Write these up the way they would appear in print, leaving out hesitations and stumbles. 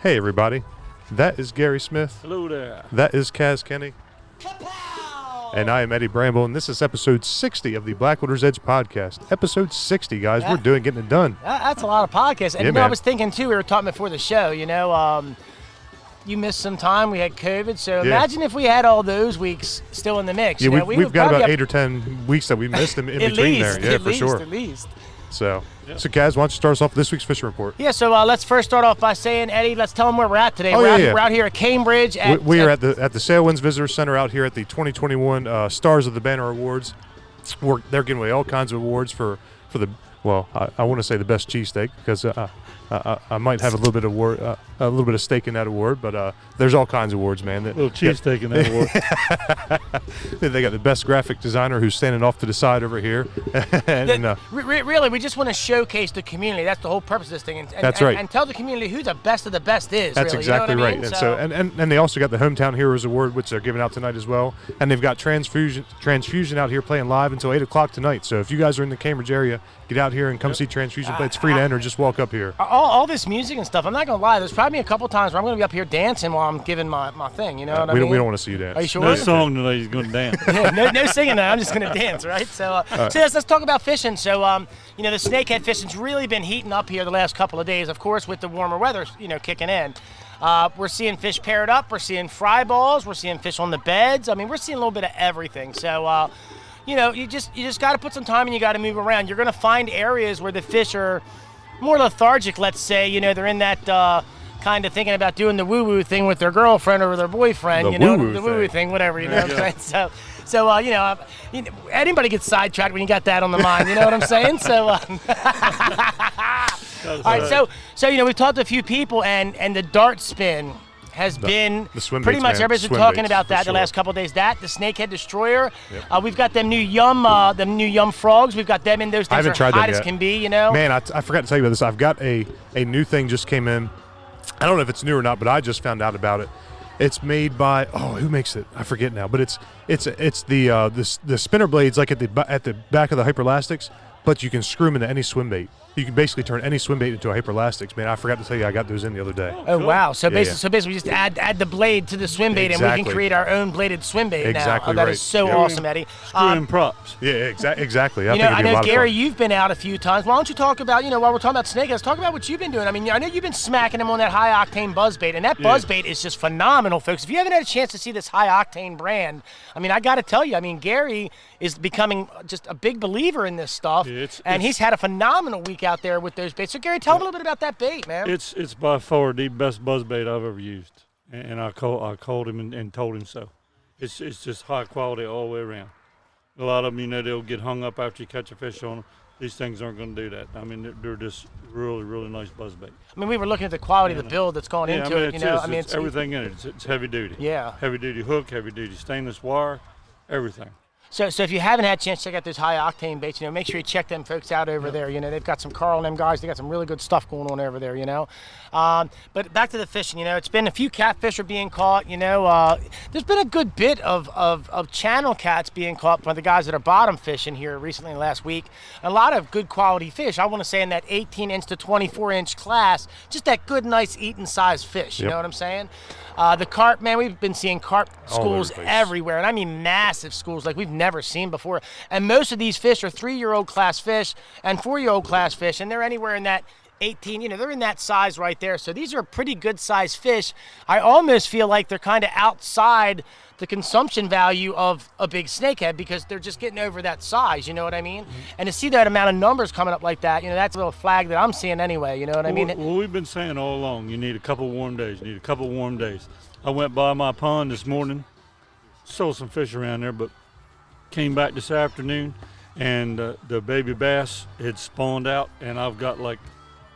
Hey everybody, that is Gary Smith. Hello there. That is Kaz Kenny. And I am Eddie Bramble, and this is episode 60 of the Blackwater's Edge podcast. Episode 60, guys. We're getting it done. That's a lot of podcasts. And yeah, I was thinking, too, we were talking before the show, you missed some time. We had COVID. So imagine if we had all those weeks still in the mix. Yeah, we've got about 8 or 10 weeks that we missed in between there. Yeah, for sure. At least. So Kaz, why don't you start us off with this week's fishing report? Yeah, so let's first start off by saying, Eddie, let's tell them where we're at today. We're out here at Cambridge. We are at the Sailwinds Visitor Center out here at the 2021 Stars of the Banner Awards. They're giving away all kinds of awards for the, well, I want to say the best cheesesteak, because I might have a little bit of stake in that award, but there's all kinds of awards, man. A little cheesesteak in that award. They got the best graphic designer who's standing off to the side over here. Really, we just want to showcase the community. That's the whole purpose of this thing. And, That's right. And tell the community who the best of the best is. That's really, exactly you know what right. I mean? And they also got the Hometown Heroes Award, which they're giving out tonight as well. And they've got Transfusion out here playing live until 8 o'clock tonight. So if you guys are in the Cambridge area, get out here and come see Transfusion play. It's free to enter. Just walk up here. All this music and stuff, I'm not going to lie, there's probably a couple times where I'm going to be up here dancing while I'm giving my thing, you know what I mean? We don't want to see you dance. Are you sure? No song today, he's going to dance. no singing now, I'm just going to dance, right? So let's talk about fishing. So, the snakehead fishing's really been heating up here the last couple of days, of course, with the warmer weather, kicking in. We're seeing fish paired up, we're seeing fry balls, we're seeing fish on the beds. I mean, we're seeing a little bit of everything. So, you just got to put some time and you got to move around. You're going to find areas where the fish are more lethargic, let's say. They're in that kind of thinking about doing the woo-woo thing with their girlfriend or their boyfriend, the woo-woo thing, whatever, what I'm saying? So anybody gets sidetracked when you got that on the mind, you know what I'm saying? So, all right, so we've talked to a few people, and the dart spin has been pretty much everybody's been talking about that the last couple of days. That, the Snakehead Destroyer. Yep. We've got them new yum frogs. We've got them in those things. I haven't tried hot that as yet. Can be, Man, I forgot to tell you about this. I've got a new thing just came in. I don't know if it's new or not, but I just found out about it. It's made by who makes it? I forget now. But it's the spinner blades like at the back of the hyperelastics, but you can screw them into any swim bait. You can basically turn any swim bait into a hyperelastics. Man, I forgot to tell you, I got those in the other day. Oh, wow. So basically we just add the blade to the swim bait, and we can create our own bladed swim bait exactly now. That is so awesome, Eddie. Screwing props. Yeah, exactly. I know, Gary, you've been out a few times. Why don't you talk about, while we're talking about snakeheads, talk about what you've been doing. I mean, I know you've been smacking them on that high-octane buzzbait, and that buzzbait is just phenomenal, folks. If you haven't had a chance to see this high-octane brand, I mean, I got to tell you, Gary is becoming just a big believer in this stuff, and he's had a phenomenal week out there with those baits. So, Gary, tell him a little bit about that bait, man. It's by far the best buzzbait I've ever used, and I called him and told him so. It's just high quality all the way around. A lot of them, they'll get hung up after you catch a fish on them. These things aren't going to do that. I mean, they're just really, really nice buzzbait. I mean, we were looking at the quality of the build that's gone into it. It's everything in it. It's heavy duty. Yeah. Heavy duty hook, heavy duty stainless wire, everything. So if you haven't had a chance to check out those high-octane baits, make sure you check them folks out over there. They've got some Carl and them guys. They got some really good stuff going on over there, But back to the fishing, it's been a few catfish are being caught, There's been a good bit of channel cats being caught by the guys that are bottom fishing here recently last week. A lot of good quality fish. I want to say in that 18-inch to 24-inch class, just that good, nice eating size fish, you know what I'm saying? The carp, man, we've been seeing carp schools everywhere, and I mean massive schools like we've never seen before. And most of these fish are 3-year-old class fish and 4-year-old class fish, and they're anywhere in that 18, they're in that size right there. So these are pretty good size fish. I almost feel like they're kind of outside the consumption value of a big snakehead because they're just getting over that size, you know what I mean? Mm-hmm. And to see that amount of numbers coming up like that, that's a little flag that I'm seeing anyway, you know what I mean? Well, we've been saying all along, you need a couple warm days. I went by my pond this morning, saw some fish around there, but came back this afternoon, and the baby bass had spawned out, and I've got like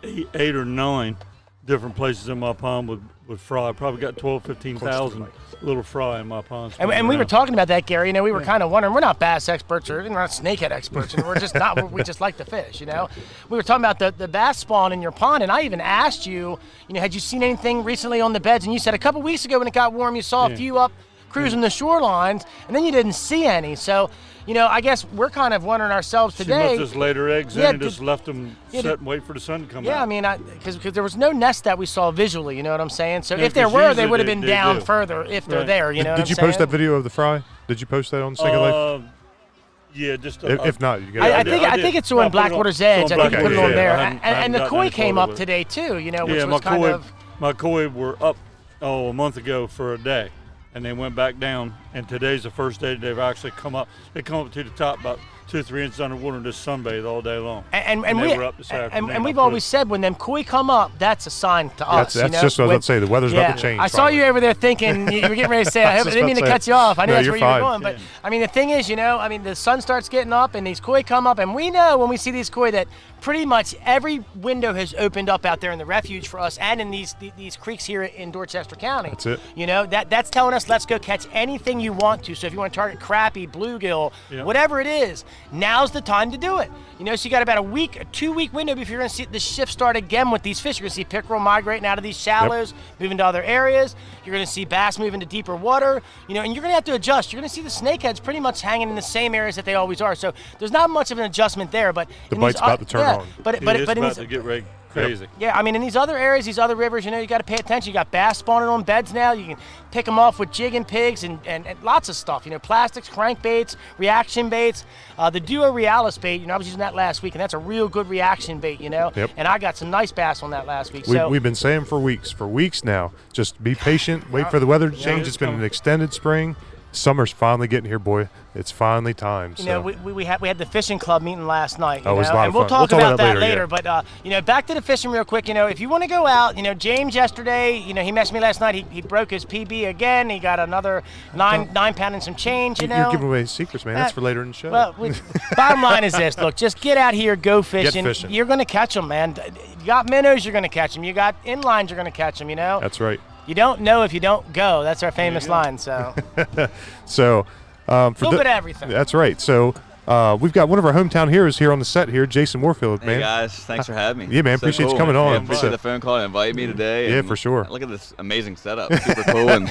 eight or 9 different places in my pond with fry. I probably got 12, 15,000 little fry in my pond. And we were talking about that, Gary. We were kind of wondering. We're not bass experts or we're not snakehead experts. We're just not. We just like to fish. We were talking about the bass spawn in your pond, and I even asked you, had you seen anything recently on the beds? And you said a couple weeks ago when it got warm, you saw a few up cruising the shorelines, and then you didn't see any. So, I guess we're kind of wondering ourselves She today. must just laid her eggs in and just left them sit and wait for the sun to come out. Yeah, I mean, because there was no nest that we saw visually, you know what I'm saying? So Yeah, if there 'cause were, they usually would have been they down do. further if they're Right. there, you know what I'm Did you saying? post that video of the fry? Did you post that on Snakehead Life? Yeah, just If not, you got I did. think it's No, I on put it on- Blackwater's it's Edge. on I think you put it Blackwater's on Edge. there. I haven't And the gotten koi any came photo up of it. today too, which Yeah, was kind of... my koi were up a month ago for a day, and they went back down. And today's the first day they've actually come up. They come up to the top about 2 or 3 inches underwater and just sunbathe all day long. And they were up this afternoon. and we've always said when them koi come up, that's a sign to us. That's just what I was about to say. The weather's about to change. I saw you over there thinking you were getting ready to say. I was just didn't mean about to to cut say. you off. I knew No, that's you're where you were fine. going. But I mean, the thing is, the sun starts getting up and these koi come up, and we know when we see these koi that pretty much every window has opened up out there in the refuge for us and in these creeks here in Dorchester County. That's it. That's telling us let's go catch anything you want to. So if you want to target crappie, bluegill, whatever it is, now's the time to do it. So you got about a 2-week window before you're going to see the shift start again with these fish. You're going to see pickerel migrating out of these shallows, moving to other areas. You're going to see bass moving to deeper water. And you're going to have to adjust. You're going to see the snakeheads pretty much hanging in the same areas that they always are. So there's not much of an adjustment there. But The bite's about to turn on. But it's in about these, to get ready crazy. yeah, I mean, in these other areas, these other rivers, you got to pay attention. You got bass spawning on beds now. You can pick them off with jig and pigs and lots of stuff. Plastics, crankbaits, reaction baits. The Duo Realis bait, I was using that last week, and that's a real good reaction bait, Yep. And I got some nice bass on that last week. We've been saying for weeks now, just be patient, wait for the weather to change. It's been an extended spring. Summer's finally getting here, boy. It's finally time. So. We had the fishing club meeting last night. It was a lot and of we'll fun. talk We'll talk about about that that later, later. But back to the fishing real quick. If you want to go out, James yesterday, he messaged me last night. He broke his PB again. He got another 9 pound and some change. You're giving away secrets, man. That's for later in the show. Well, bottom line is this: look, just get out here, go fishing. Get fishing. You're going to catch them, man. You got minnows, you're going to catch them. You got inlines, you're going to catch them. That's right. You don't know if you don't go. That's our famous line. So. So. A little bit of everything. That's right. So we've got one of our hometown heroes here on the set here, Jason Moorefield, man. Hey guys, thanks for having me. Yeah, man, So appreciate you cool. coming on. Yeah, appreciate the phone call and inviting me today. Yeah, and for sure. Look at this amazing setup. Super cool and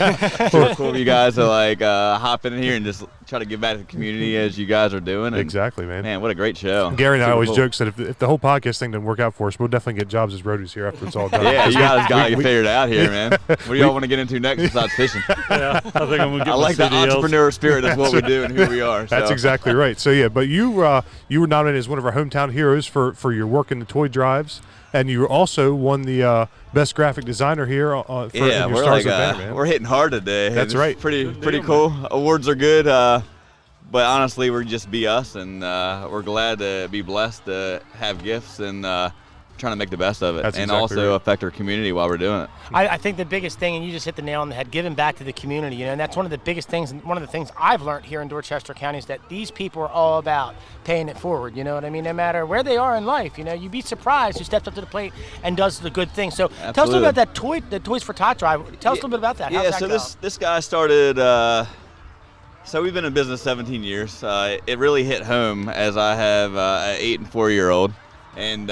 super cool. You guys are hop in here and just try to give back to the community as you guys are doing. And Exactly, man. Man, what a great show. Gary and I Super always cool. joke that if the whole podcast thing didn't work out for us, we'll definitely get jobs as roadies here after it's all done. Yeah, you guys got to get figured out here, man. What do y'all want to get into next besides fishing? Yeah, I think I'm going to get I like the entrepreneur spirit. That's what we do and who we are. That's so. exactly right. So yeah, but you were nominated as one of our hometown heroes for your work in the toy drives, and you also won the best graphic designer here for Yeah, your we're Stars like of Banner, man. we're hitting hard today. That's It's right. Pretty deal, cool. Awards are good, but honestly, we're just be us, and we're glad to be blessed to have gifts and trying to make the best of it, That's and exactly also right. affect our community while we're doing it. I think the biggest thing, and you just hit the nail on the head, giving back to the community, and that's one of the biggest things, and one of the things I've learned here in Dorchester County is that these people are all about paying it forward, you know what I mean? No matter where they are in life, you'd be surprised who steps up to the plate and does the good thing. So tell us a little bit about the Toys for Tot Drive. Tell us a little bit about that. How's Yeah, that so go? this guy started, so we've been in business 17 years. It really hit home as I have an 8 and 4-year-old, and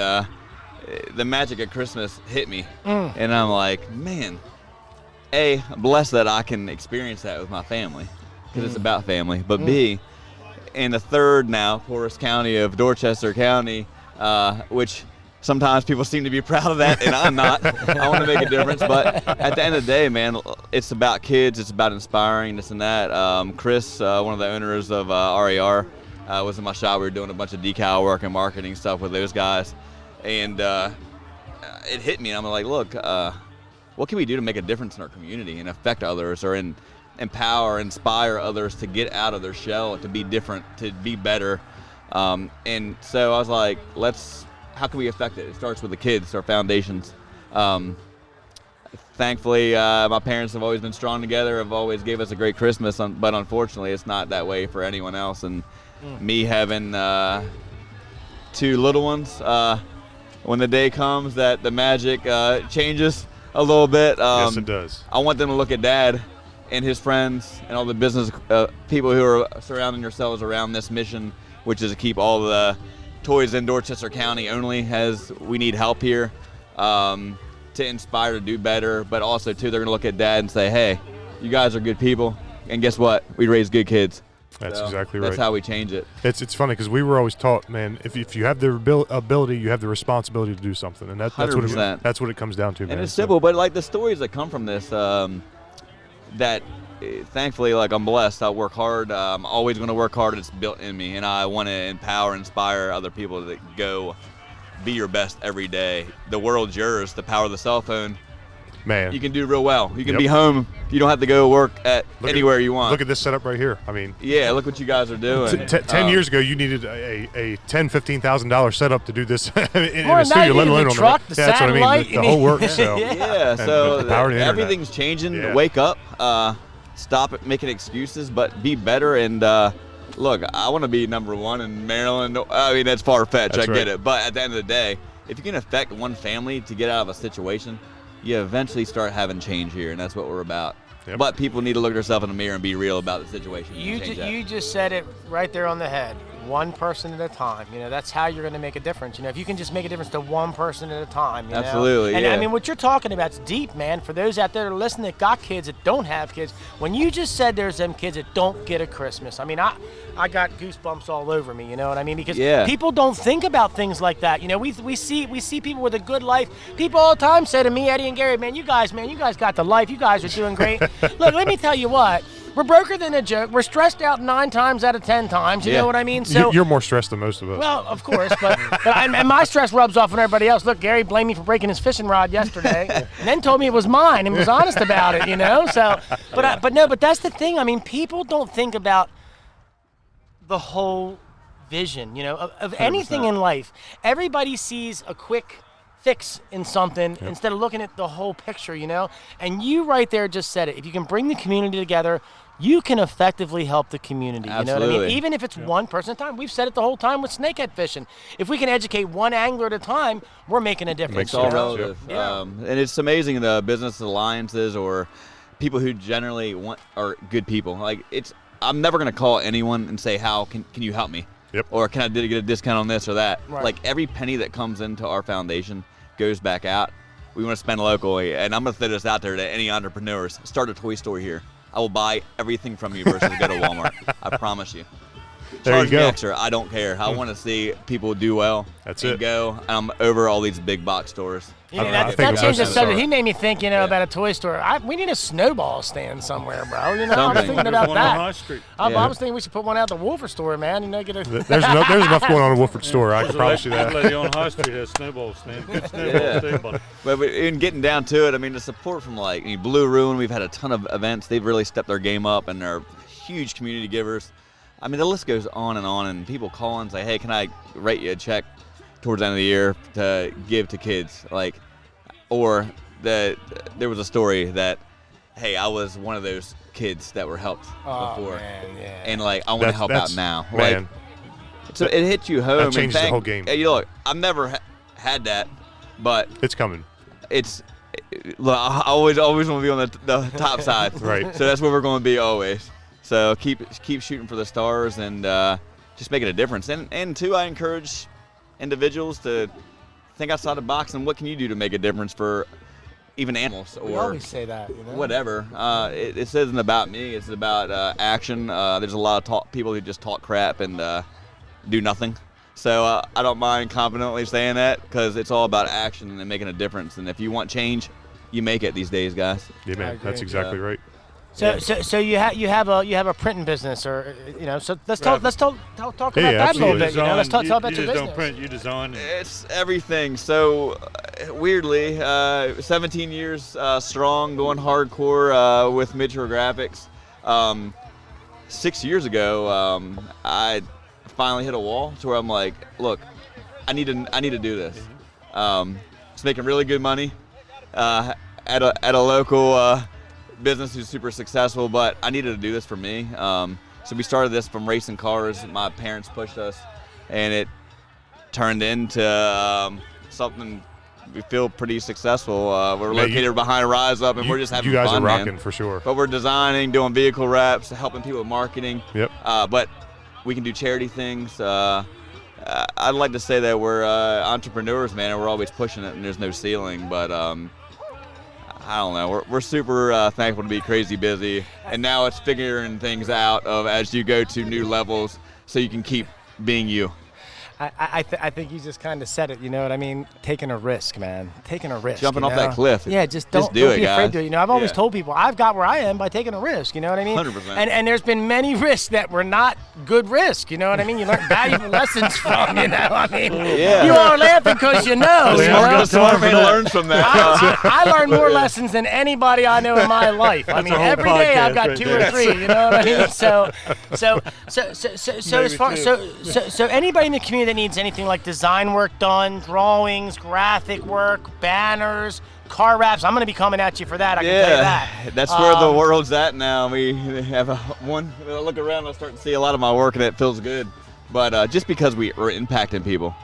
the magic of Christmas hit me, and I'm like, man, I'm blessed that I can experience that with my family, because it's about family, but B, in the third now poorest county of Dorchester County, which sometimes people seem to be proud of that, and I'm not. I want to make a difference, but at the end of the day, man, it's about kids, it's about inspiring this and that. Chris, one of the owners of RAR, was in my shop. We were doing a bunch of decal work and marketing stuff with those guys, and it hit me, and I'm like, look, what can we do to make a difference in our community and affect others, or empower, inspire others to get out of their shell, to be different, to be better. And so I was like, how can we affect it? It starts with the kids, our foundations. Thankfully, my parents have always been strong together, have always gave us a great Christmas, but unfortunately it's not that way for anyone else. And me having 2 little ones, when the day comes that the magic changes a little bit, Yes, it does. I want them to look at Dad and his friends and all the business people who are surrounding themselves around this mission, which is to keep all the toys in Dorchester County only, as we need help here, to inspire to do better, but also too, they're gonna look at Dad and say, hey, you guys are good people, and guess what? We raise good kids. That's So exactly right. That's how we change it. It's funny because we were always taught, man, if you have the ability, you have the responsibility to do something, and that's what 100%. that's what it comes down to, man. And it's simple, but like the stories that come from this, that thankfully, like, I'm blessed. I work hard. I'm always going to work hard. It's built in me, and I want to empower, inspire other people to go be your best every day. The world's yours. The power of the cell phone. Man, You can do real well. You can be home. You don't have to go work anywhere you want. Look at this setup right here. I mean, yeah, look what you guys are doing. 10 years ago, you needed a $10,000-$15,000 setup to do this in More a than that, studio, you let needed alone the on truck, the the that's what I mean, satellite, the whole works. So. Yeah, And so the power of the internet. everything's changing. Yeah. Wake up. Stop making excuses, but be better. And look, I want to be number one in Maryland. I mean, that's far-fetched. That's I get right. it. But at the end of the day, if you can affect one family to get out of a situation, you eventually start having change here, and that's what we're about. Yep. But people need to look themselves in the mirror and be real about the situation. and change that. You just said it right there on the head. One person at a time. That's how you're going to make a difference. If you can just make a difference to one person at a time. Absolutely, And yeah. I mean, what you're talking about is deep, man. For those out there that are listening that got kids that don't have kids, when you just said there's them kids that don't get a Christmas, I mean, I got goosebumps all over me. You know what I mean? Because people don't think about things like that. We see people with a good life. People all the time say to me, Eddie and Gary, man, you guys got the life. You guys are doing great. Look, let me tell you what. We're broker than a joke. We're stressed out 9 times out of 10 times. You know what I mean? So You're more stressed than most of us. well, of course, and my stress rubs off on everybody else. Look, Gary blamed me for breaking his fishing rod yesterday, and then told me it was mine and was honest about it. So, but that's the thing. I mean, people don't think about the whole vision. Of anything in life. Everybody sees a quick fix in something instead of looking at the whole picture. And you right there just said it. If you can bring the community together, you can effectively help the community. You know what I mean? Even if it's one person at a time. We've said it the whole time with snakehead fishing. If we can educate one angler at a time, we're making a difference. It's all relative. And it's amazing the business alliances or people who generally are good people. Like I'm never going to call anyone and say, how can you help me? Yep. Or can I get a discount on this or that? Right. Like every penny that comes into our foundation goes back out. We want to spend locally. And I'm going to throw this out there to any entrepreneurs. Start a toy store here. I will buy everything from you versus go to Walmart. I promise you. There you Charge me go. extra. I don't care. I want to see people do well. That's and it. go. And I'm over all these big box stores. That think changed about the that. subject. He made me think, about a toy store. We need a snowball stand somewhere, bro. I was Something. thinking There's about one on that. High Street. I was thinking we should put one out at the Woolford store, man. Get a. There's enough going on in Woolford store. I can promise you That that. lady on High Street has snowball stand. Good snowball stand, buddy. But in getting down to it, I mean, the support from Blue Ruin, we've had a ton of events. They've really stepped their game up, and they're huge community givers. I mean, the list goes on, and people call and say, hey, can I write you a check towards the end of the year to give to kids? Or there was a story that, hey, I was one of those kids that were helped before. Man, yeah. And, I want to help out now. Man, So it hits you home. that changes the whole game. Hey, look, I've never had that, but It's coming. look, I always want to be on the top side. Right. So that's where we're going to be always. So keep shooting for the stars and just making a difference. And two, I encourage individuals to think outside the box and what can you do to make a difference for even animals We or always say that. whatever. It isn't about me. It's about action. There's a lot of people who just talk crap and do nothing. So I don't mind confidently saying that because it's all about action and making a difference. And if you want change, you make it these days, guys. Yeah, man, agree. that's exactly right. So you have a printing business, or So let's talk about Yeah, that a little absolutely. bit. Let's talk about you your just business. don't print, you design. It's everything. So weirdly, 17 years strong, going hardcore with Miniature Graphics. 6 years ago, I finally hit a wall to where I'm like, look, I need to do this. It's making really good money at a local business who's super successful, but I needed to do this for me. So we started this from racing cars. My parents pushed us, and it turned into something we feel pretty successful. We're located behind Rise Up, and we're just having You guys fun, are rocking man. for sure. But we're designing, doing vehicle wraps, helping people with marketing. Yep. But we can do charity things. I'd like to say that we're entrepreneurs, man, and we're always pushing it, and there's no ceiling. But I don't know. We're super thankful to be crazy busy, and now it's figuring things out of as you go to new levels, so you can keep being you. I think you just kind of said it, you know what I mean? Taking a risk, man. Taking a risk. Jumping off that cliff. Yeah, just don't do it, be afraid guys. to. You know, I've always told people I've got where I am by taking a risk, you know what I mean? 100%. And there's been many risks that were not good risk, you know what I mean? You learn valuable lessons from, you know, I mean? Yeah. You are laughing because you know. You know? Smart man learns from that. I learn more lessons than anybody I know in my life. I mean, a whole every day I've podcast got right 2 there. or 3. You know what I mean? So as far so anybody in the community that needs anything like design work done, drawings, graphic work, banners, car wraps, I'm going to be coming at you for that. I can tell you that. That's where the world's at now. We have I look around, I start to see a lot of my work, and it feels good. But just because we're impacting people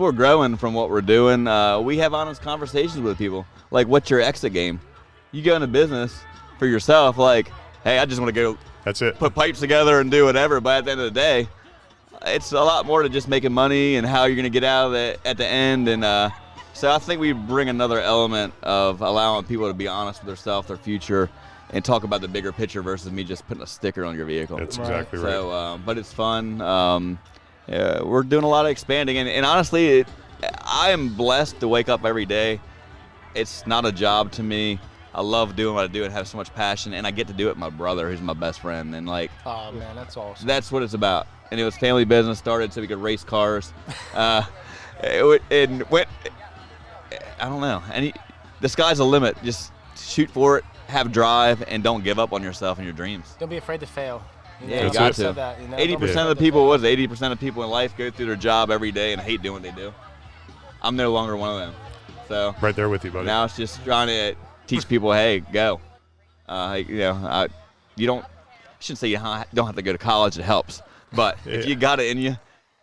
are growing from what we're doing. We have honest conversations with people. Like, what's your exit game? You go into business for yourself, like, hey, I just want to go That's it. put pipes together and do whatever. But at the end of the day, it's a lot more to just making money and how you're going to get out of it at the end. And so I think we bring another element of allowing people to be honest with themselves, their future, and talk about the bigger picture versus me just putting a sticker on your vehicle. That's exactly right. So, but it's fun. We're doing a lot of expanding, and honestly, I am blessed to wake up every day. It's not a job to me. I love doing what I do and have so much passion, and I get to do it with my brother, who's my best friend, and like, Oh, man, that's awesome. that's what it's about. And it was family business, started so we could race cars. And went, I don't know. The sky's the limit. Just shoot for it, have drive, and don't give up on yourself and your dreams. Don't be afraid to fail. You Yeah, know, you got I to. said that, you know, 80% don't be of afraid the to people, fail. 80% of people in life go through their job every day and hate doing what they do. I'm no longer one of them. So Right there with you, buddy. now it's just trying to teach people, hey, go. You don't. I shouldn't say you don't have to go to college. It helps, but if you got it in you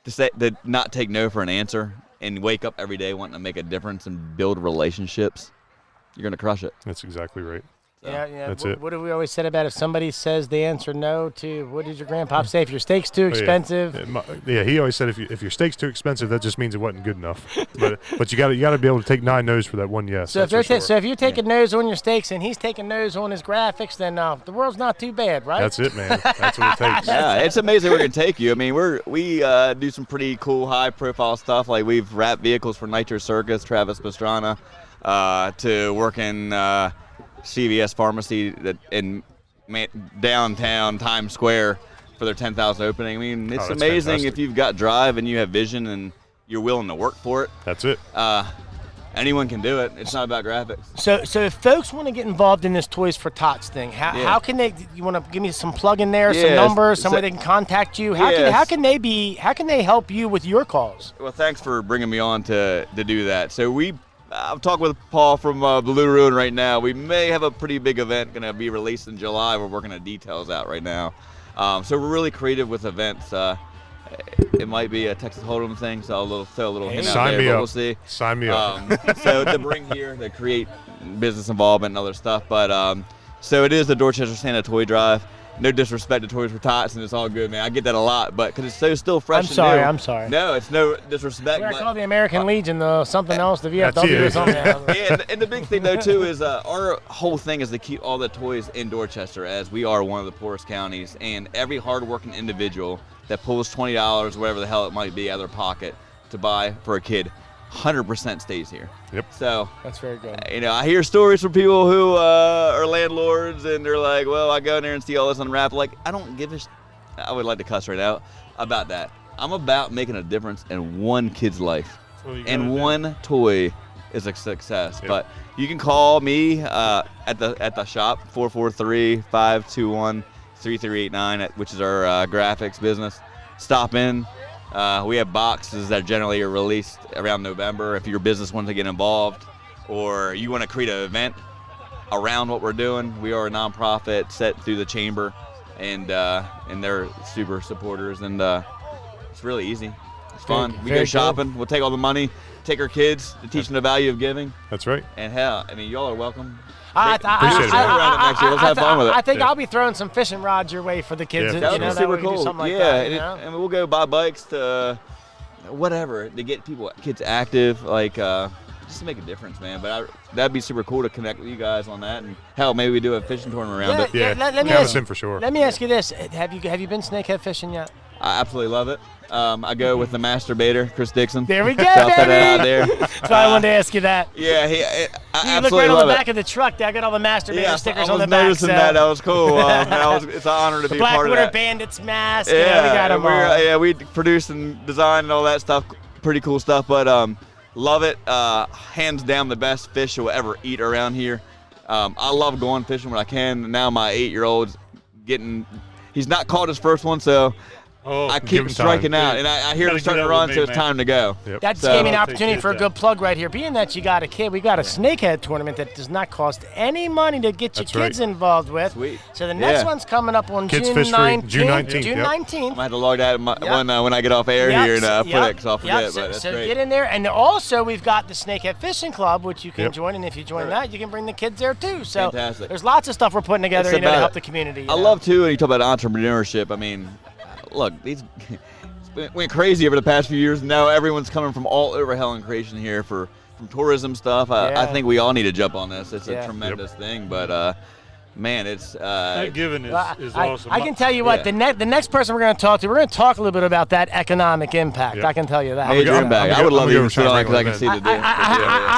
to not take no for an answer and wake up every day wanting to make a difference and build relationships, you're gonna crush it. That's exactly right. Yeah. That's what, it. what have we always said about if somebody says the answer no to, what did your grandpa say? If your steak's too expensive. Yeah, he always said if your steak's too expensive, that just means it wasn't good enough. but you got to be able to take 9 no's for that one yes. So if you're taking no's on your steaks and he's taking no's on his graphics, then the world's not too bad, right? That's it, man. That's what it takes. Yeah, it's amazing where it can take you. I mean, we do some pretty cool, high-profile stuff. Like we've wrapped vehicles for Nitro Circus, Travis Pastrana, to work in CVS Pharmacy in downtown Times Square for their 10,000 opening. I mean, it's that's amazing fantastic. if you've got drive and you have vision and you're willing to work for it. That's it. Anyone can do it. It's not about graphics. So if folks want to get involved in this Toys for Tots thing, how can they? You want to give me some plug in there, some Yes. numbers, somewhere they can contact you? How Yes. can they help you with your cause? Well, thanks for bringing me on to do that. So I'm talking with Paul from Blue Ruin right now. We may have a pretty big event going to be released in July. We're working the details out right now. So we're really creative with events. It might be a Texas Hold'em thing, so I'll throw a little hint out Sign there, me but up. we'll see. Sign me up. So to bring here to create business involvement and other stuff. But so it is the Dorchester Santa Toy Drive. No disrespect to Toys for Tots, and it's all good, man. I get that a lot, but because it's so still fresh I'm sorry. No, it's no disrespect. We're but- call the American Legion, something else, the That's VFW or it. something. and the big thing though too is our whole thing is to keep all the toys in Dorchester, as we are one of the poorest counties, and every hardworking individual that pulls $20, whatever the hell it might be, out of their pocket to buy for a kid, 100% stays here. Yep. So That's very good. I hear stories from people who are landlords, and they're like, well, I go in there and see all this unwrapped. Like, I don't give a I would like to cuss right now about that. I'm about making a difference in one kid's life, and one toy is a success. Yep. But you can call me at the shop, 443-521-3389, which is our graphics business. Stop in. We have boxes that generally are released around November. If your business wants to get involved, or you want to create an event around what we're doing, we are a nonprofit set through the chamber, and they're super supporters, and it's really easy. It's fun. We very go good. shopping. We'll take all the money, take our kids to teach them the value of giving, That's right. and hell, I mean, y'all are welcome. Appreciate it, man. Next year. Let's have fun with it. I think Yeah. I'll be throwing some fishing rods your way for the kids. Yeah, that for sure. way Super we can do cool. something like Yeah, that. and, You know? and we'll go buy bikes to whatever to get kids active. Like just to make a difference, man. But that'd be super cool to connect with you guys on that, and hell, maybe we do a fishing tournament around it. Yeah, let me count ask, us in for sure. Let me ask you this: Have you been snakehead fishing yet? I absolutely love it. I go with the master baiter, Chris Dixon. There we go, Shout that baby. out there. That's why I wanted to ask you that. Yeah, I You absolutely look right on love the it. back of the truck. I got all the masturbator Yeah, stickers I on was the back. noticing that. That was cool. It's an honor to the be a part of Blackwater that. Bandits mask. Yeah, we got them all. we produced and designed and all that stuff. Pretty cool stuff, but love it. Hands down, the best fish you'll ever eat around here. I love going fishing when I can. Now my 8-year-old's he's not caught his first one, so I keep striking out, and I hear him starting to run, so it's time to go. Yep. That So- gave me an opportunity for a good plug right here. Being that you got a kid, we got a snakehead tournament that does not cost any money to get your That's right. kids involved with. Sweet. So the next Yeah. one's coming up on Kids June Fish Free, 19th. June 19th, June yep. 19th. I'm gonna have to log that Yep. when I get off air here and put it, because I'll forget. So, But that's so great. get in there, and also we've got the Snakehead Fishing Club, which you can Yep. join, and if you join that, you can bring the kids there too. So Fantastic. there's lots of stuff we're putting together, It's to about help it. the community. I love too, when you talk about entrepreneurship. I mean, look, these went crazy over the past few years. Now everyone's coming from all over Helen Creation here from tourism stuff. I Yeah. think we all need to jump on this. It's Yeah. a tremendous thing, but man, it's That giving is I awesome. can tell you what, Yeah. the next person we're going to talk to, we're going to talk a little bit about that economic impact. Yep. I can tell you that. major I'm impact. gonna I would go- love I'm to gonna even go try sit on it and because I can see write the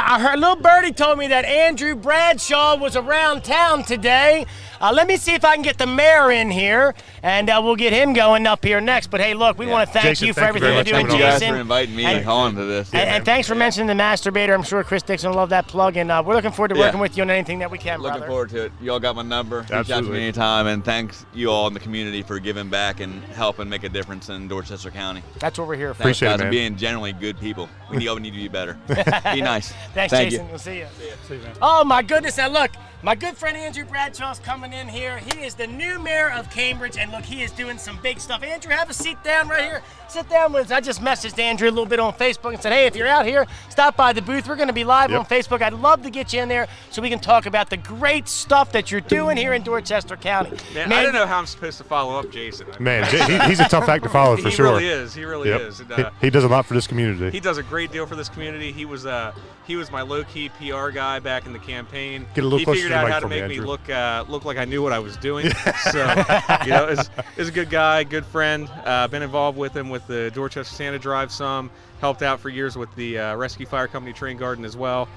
I heard, little birdie told me that Andrew Bradshaw was around town today. Let me see if I can get the mayor in here, and we'll get him going up here next. But hey, look, we want to thank Jason, you for thank you everything very you're much doing, for coming Thank you on. guys Jason. for inviting me And- on to this. And thanks for mentioning the masturbator. I'm sure Chris Dixon will love that plug, and we're looking forward to working with you on anything that we can, Looking brother. forward to it. You all got my number. Reach out to Absolutely. me anytime, and thanks you all in the community for giving back and helping make a difference in Dorchester County. That's what we're here for. Thanks, Appreciate it, guys, man. and being generally good people. We all need to be better. Be nice. Thanks, Thank Jason. you. We'll see you. See you, man. Oh my goodness! Now look, my good friend Andrew Bradshaw's coming in here. He is the new mayor of Cambridge, and look, he is doing some big stuff. Andrew, have a seat down right here. Sit down with us. I just messaged Andrew a little bit on Facebook and said, hey, if you're out here, stop by the booth. We're going to be live Yep. on Facebook. I'd love to get you in there so we can talk about the great stuff that you're doing here in Dorchester County. Man, I don't know how I'm supposed to follow up Jason. Man, he's a tough act to follow for he sure. really is. He really Yep. is. And, He does a lot for this community. he does a great deal for this community. He was my low-key PR guy back in the campaign. Get a little he closer figured to the out mic how for to me, make me Andrew. look like I knew what I was doing. So, is a good guy, good friend. Been involved with him with the Dorchester Santa Drive some. Helped out for years with the Rescue Fire Company Train Garden as well.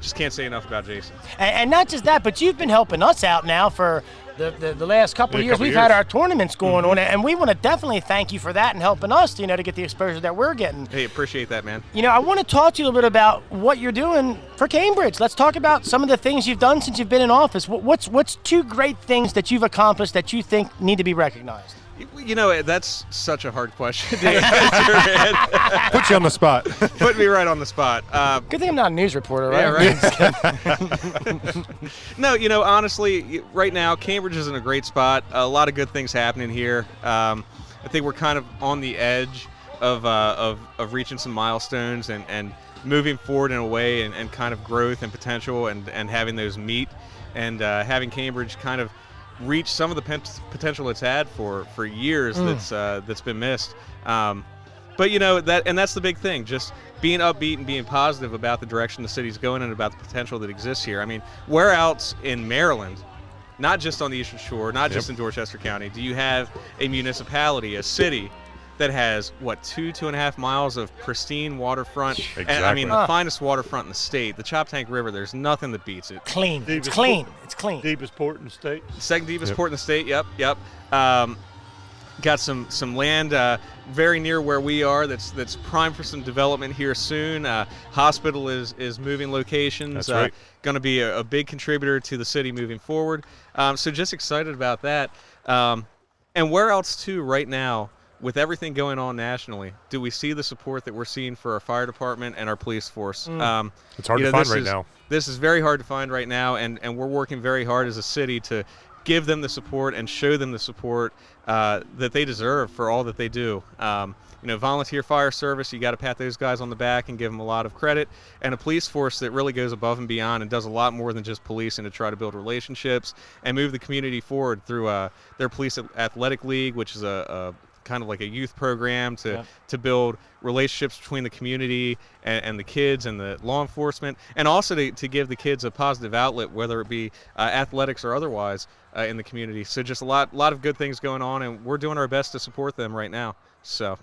Just can't say enough about Jason. And not just that, but you've been helping us out now for the last couple of Yeah, years. couple We've years. had our tournaments going on, and we want to definitely thank you for that and helping us, to get the exposure that we're getting. Hey, appreciate that, man. I want to talk to you a little bit about what you're doing for Cambridge. Let's talk about some of the things you've done since you've been in office. What's two great things that you've accomplished that you think need to be recognized? That's such a hard question to answer. Put you on the spot. Put me right on the spot. Good thing I'm not a news reporter, right? Yeah, right. No, honestly, right now Cambridge is in a great spot. A lot of good things happening here. I think we're kind of on the edge of reaching some milestones and moving forward in a way and kind of growth and potential and having those meet and having Cambridge kind of reach some of the potential it's had for years that's been missed. But that's the big thing, just being upbeat and being positive about the direction the city's going and about the potential that exists here. I mean, where else in Maryland, not just on the Eastern Shore, not just in Dorchester County, do you have a municipality, a city that has 2.5 miles of pristine waterfront? And I mean, the finest waterfront in the state, the Choptank River. There's nothing that beats it. Clean. It's Deepest clean. port. It's clean. Deepest port in the state. Second deepest port in the state. Yep. Got some land very near where we are. That's primed for some development here soon. Hospital is moving locations. That's right. Going to be a big contributor to the city moving forward. So just excited about that. And where else too right now, with everything going on nationally, do we see the support that we're seeing for our fire department and our police force? It's hard to find right now. This is very hard to find right now, and we're working very hard as a city to give them the support and show them the support that they deserve for all that they do. Volunteer fire service, you got to pat those guys on the back and give them a lot of credit, and a police force that really goes above and beyond and does a lot more than just policing to try to build relationships and move the community forward through their police athletic league, which is a kind of like a youth program to build relationships between the community and the kids and the law enforcement, and also to give the kids a positive outlet, whether it be athletics or otherwise in the community. So just a lot of good things going on, and we're doing our best to support them right now. So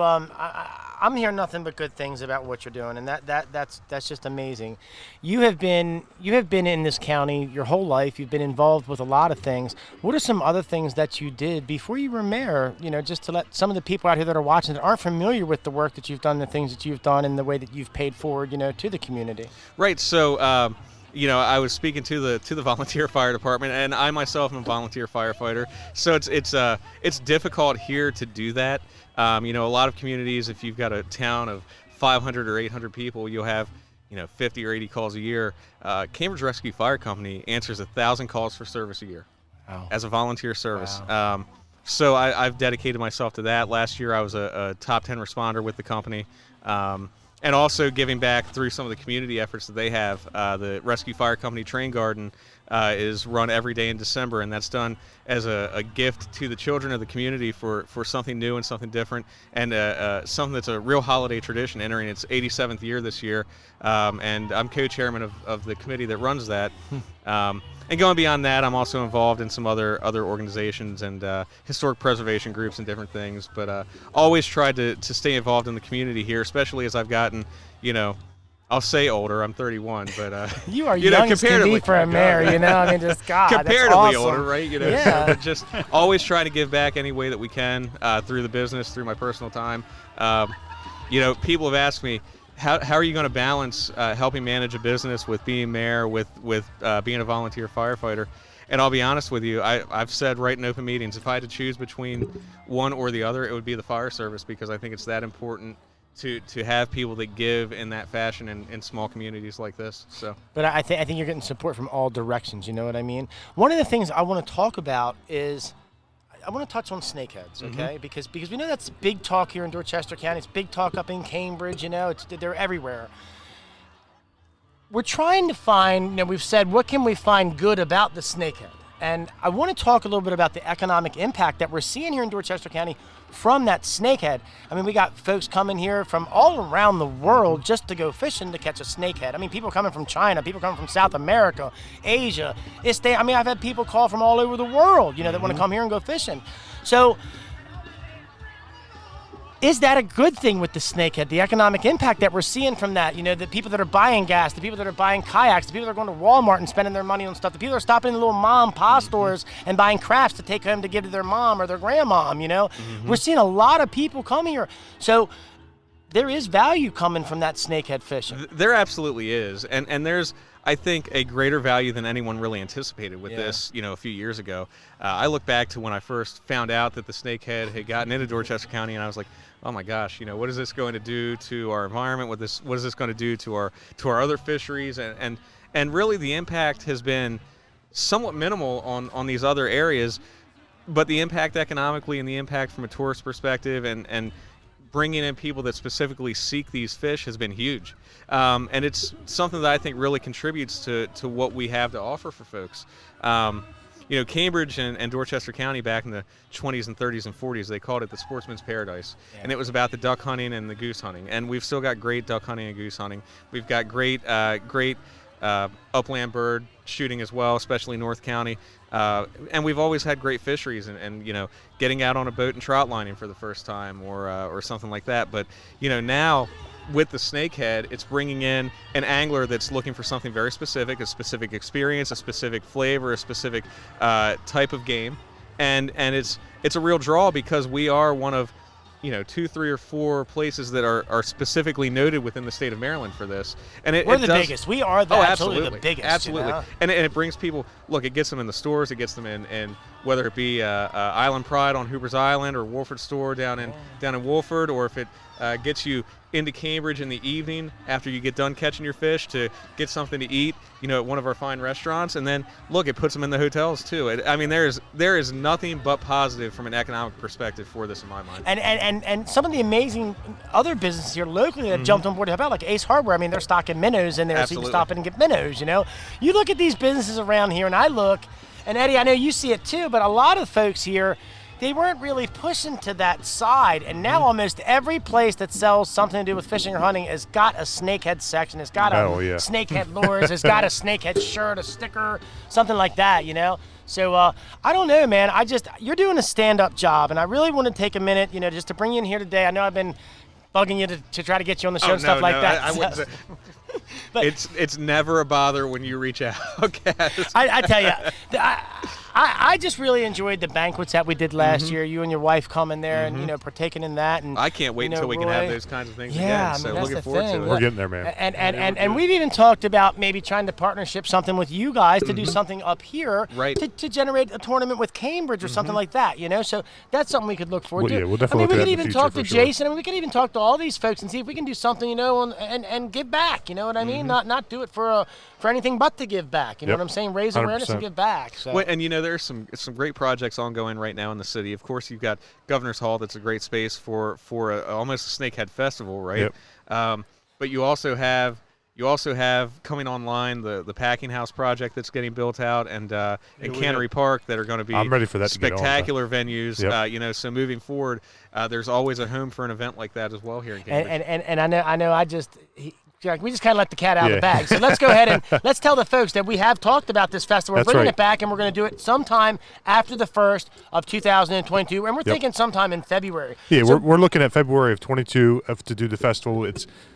I'm hearing nothing but good things about what you're doing, and that's just amazing. You have been in this county your whole life. You've been involved with a lot of things. What are some other things that you did before you were mayor? Just to let some of the people out here that are watching that aren't familiar with the work that you've done, the things that you've done, and the way that you've paid forward, to the community. Right. So. I was speaking to the volunteer fire department, and I myself am a volunteer firefighter. So it's difficult here to do that. A lot of communities, if you've got a town of 500 or 800 people, you'll have 50 or 80 calls a year. Cambridge Rescue Fire Company answers 1,000 calls for service a year as a volunteer service. Wow. So I've dedicated myself to that. Last year I was a top 10 responder with the company. And also giving back through some of the community efforts that they have. The Rescue Fire Company Train Garden is run every day in December, and that's done as a gift to the children of the community for something new and something different, and something that's a real holiday tradition, entering its 87th year this year. And I'm co-chairman of the committee that runs that. And going beyond that, I'm also involved in some other organizations and historic preservation groups and different things. But always tried to stay involved in the community here, especially as I've gotten, I'll say older. I'm 31, but you are young as can be for a mayor. Just God, comparatively that's awesome. older, right? Yeah. So just always trying to give back any way that we can through the business, through my personal time. People have asked me, how are you going to balance helping manage a business with being mayor, with being a volunteer firefighter? And I'll be honest with you, I've said right in open meetings, if I had to choose between one or the other, it would be the fire service, because I think it's that important to have people that give in that fashion in small communities like this. So, but I think you're getting support from all directions. You know what I mean? One of the things I want to talk about is I want to touch on snakeheads, okay? Mm-hmm. Because we know that's big talk here in Dorchester County. It's big talk up in Cambridge. They're everywhere. We're trying to find. We've said, what can we find good about the snakehead? And I want to talk a little bit about the economic impact that we're seeing here in Dorchester County from that snakehead. I mean, we got folks coming here from all around the world just to go fishing to catch a snakehead. I mean, people coming from China, people coming from South America, Asia. I've had people call from all over the world, that want to come here and go fishing. So is that a good thing with the snakehead, the economic impact that we're seeing from that? The people that are buying gas, the people that are buying kayaks, the people that are going to Walmart and spending their money on stuff, the people that are stopping in the little mom and pop stores and buying crafts to take home to give to their mom or their grandmom, We're seeing a lot of people come here. So there is value coming from that snakehead fishing. There absolutely is. And there's, I think, a greater value than anyone really anticipated with this, a few years ago. I look back to when I first found out that the snakehead had gotten into Dorchester County, and I was like, oh my gosh, what is this going to do to our environment? What is this going to do to our other fisheries? And really the impact has been somewhat minimal on these other areas, but the impact economically and the impact from a tourist perspective and bringing in people that specifically seek these fish has been huge. And it's something that I think really contributes to what we have to offer for folks. Cambridge and Dorchester County back in the 20s and 30s and 40s, they called it the sportsman's paradise. Yeah. And it was about the duck hunting and the goose hunting. And we've still got great duck hunting and goose hunting. We've got great upland bird shooting as well, especially North County. And we've always had great fisheries and getting out on a boat and trout lining for the first time or something like that. But, now with the snakehead, it's bringing in an angler that's looking for something very specific, a specific experience, a specific flavor, a specific type of game, and it's a real draw because we are one of 2, 3, or 4 places that are specifically noted within the state of Maryland for this. And we're the biggest. We are absolutely the biggest. Absolutely. And it brings people. Look, it gets them in the stores. It gets them in whether it be Island Pride on Hooper's Island or Woolford store down in Woolford, or if it gets you into Cambridge in the evening after you get done catching your fish to get something to eat, at one of our fine restaurants. And then, look, it puts them in the hotels too. There is nothing but positive from an economic perspective for this in my mind. And some of the amazing other businesses here locally that jumped on board to help out, like Ace Hardware. I mean, they're stocking minnows in there, so you can stop in and get minnows. You look at these businesses around here, and I look, and Eddie, I know you see it too, but a lot of folks here, they weren't really pushing to that side. And now almost every place that sells something to do with fishing or hunting has got a snakehead section. It's got a snakehead lures. It's got a snakehead shirt, a sticker, something like that, you know. So I don't know, man. You're doing a stand-up job, and I really want to take a minute, you know, just to bring you in here today. I know I've been bugging you to try to get you on the show and stuff like that. I wouldn't say. But it's never a bother when you reach out. Cass. I tell you, I just really enjoyed the banquets that we did last year. You and your wife coming there and, you know, partaking in that. And I can't wait until we can have those kinds of things again. I mean, so that's looking forward to it. We're getting there, man. And we've even talked about maybe trying to partnership something with you guys to do something up here to generate a tournament with Cambridge or something like that, you know? So that's something we could look forward to. Yeah, we'll definitely we look could at that in even the talk future to for sure. Jason. I mean, we could even talk to all these folks and see if we can do something, you know, and give back, you know what I mean? Not do it for anything but to give back, you know what I'm saying? Raise awareness 100%. and give back. So. Well, and you know, there's some great projects ongoing right now in the city. Of course, you've got Governor's Hall. That's a great space for almost a snakehead festival, right? Yep. But you also have coming online the packing house project that's getting built out, and Cannery Park that are going to be I'm ready for that to get on. spectacular venues. Yep. You know, so moving forward, there's always a home for an event like that as well here in Cambridge. And I know we just kind of let the cat out of the bag. So let's go ahead and let's tell the folks that we have talked about this festival. We're bringing it back, and we're going to do it sometime after the 1st of 2022, and we're thinking sometime in February. Yeah, we're looking at February of 22 to do the festival.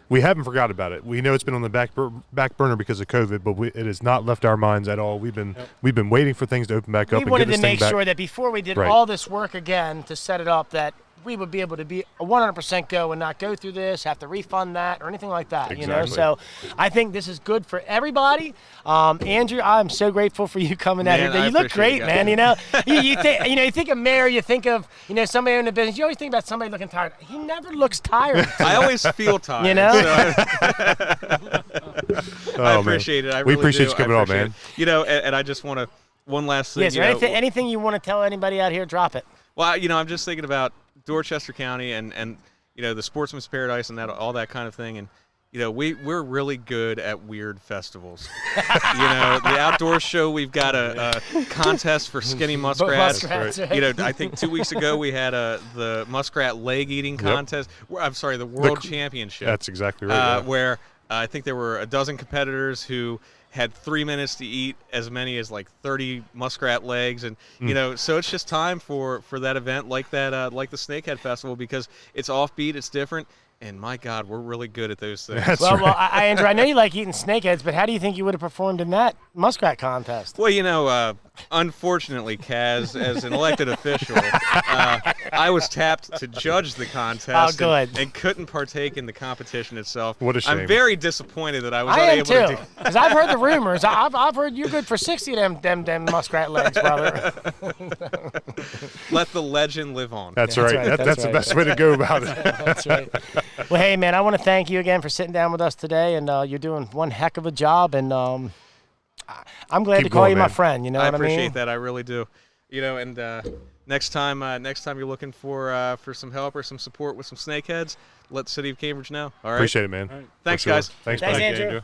We haven't forgot about it. We know it's been on the back burner because of COVID, but it has not left our minds at all. We've been waiting for things to open back up. We wanted to make sure that before we did all this work again to set it up, that we would be able to be a 100% go and not go through this, have to refund that or anything like that. Exactly. You know, so I think this is good for everybody. Andrew, I'm so grateful for you coming out here today. You look great, man. You know, you think of Mayor, you think of somebody in the business. You always think about somebody looking tired. He never looks tired. I always feel tired. You know, so I appreciate it. I really appreciate do. you coming on, man. You know, and I just want to one last thing. Yes, anything you want to tell anybody out here, drop it. Well, you know, I'm just thinking about Dorchester County and you know, the Sportsman's Paradise and all that kind of thing, and you know, we're really good at weird festivals. You know, the outdoor show, we've got a contest for skinny muskrats. Right. You know, I think 2 weeks ago we had the muskrat leg eating contest. I'm sorry, the World Championship. That's exactly right. Where I think there were a dozen competitors who had 3 minutes to eat as many as like 30 muskrat legs, and you know, so it's just time for that event like that, like the Snakehead Festival, because it's offbeat, it's different, and my God, we're really good at those things. Well, Andrew, I know you like eating snakeheads, but how do you think you would have performed in that muskrat contest? Well, you know, unfortunately, Kaz, as an elected official, I was tapped to judge the contest and couldn't partake in the competition itself. What a shame. I'm very disappointed that I was unable to do. Because I've heard the rumors. I've heard you're good for 60 of them muskrat legs, brother. Let the legend live on. That's right. That's the best way to go about it. That's right. Well, hey, man, I want to thank you again for sitting down with us today, and you're doing one heck of a job, and I'm glad to call you my friend. You know what I mean? I appreciate that. I really do. You know, and next time you're looking for some help or some support with some snakeheads, let the city of Cambridge know. All right. Appreciate it, man. Right. Thanks, guys. Thanks, Andrew.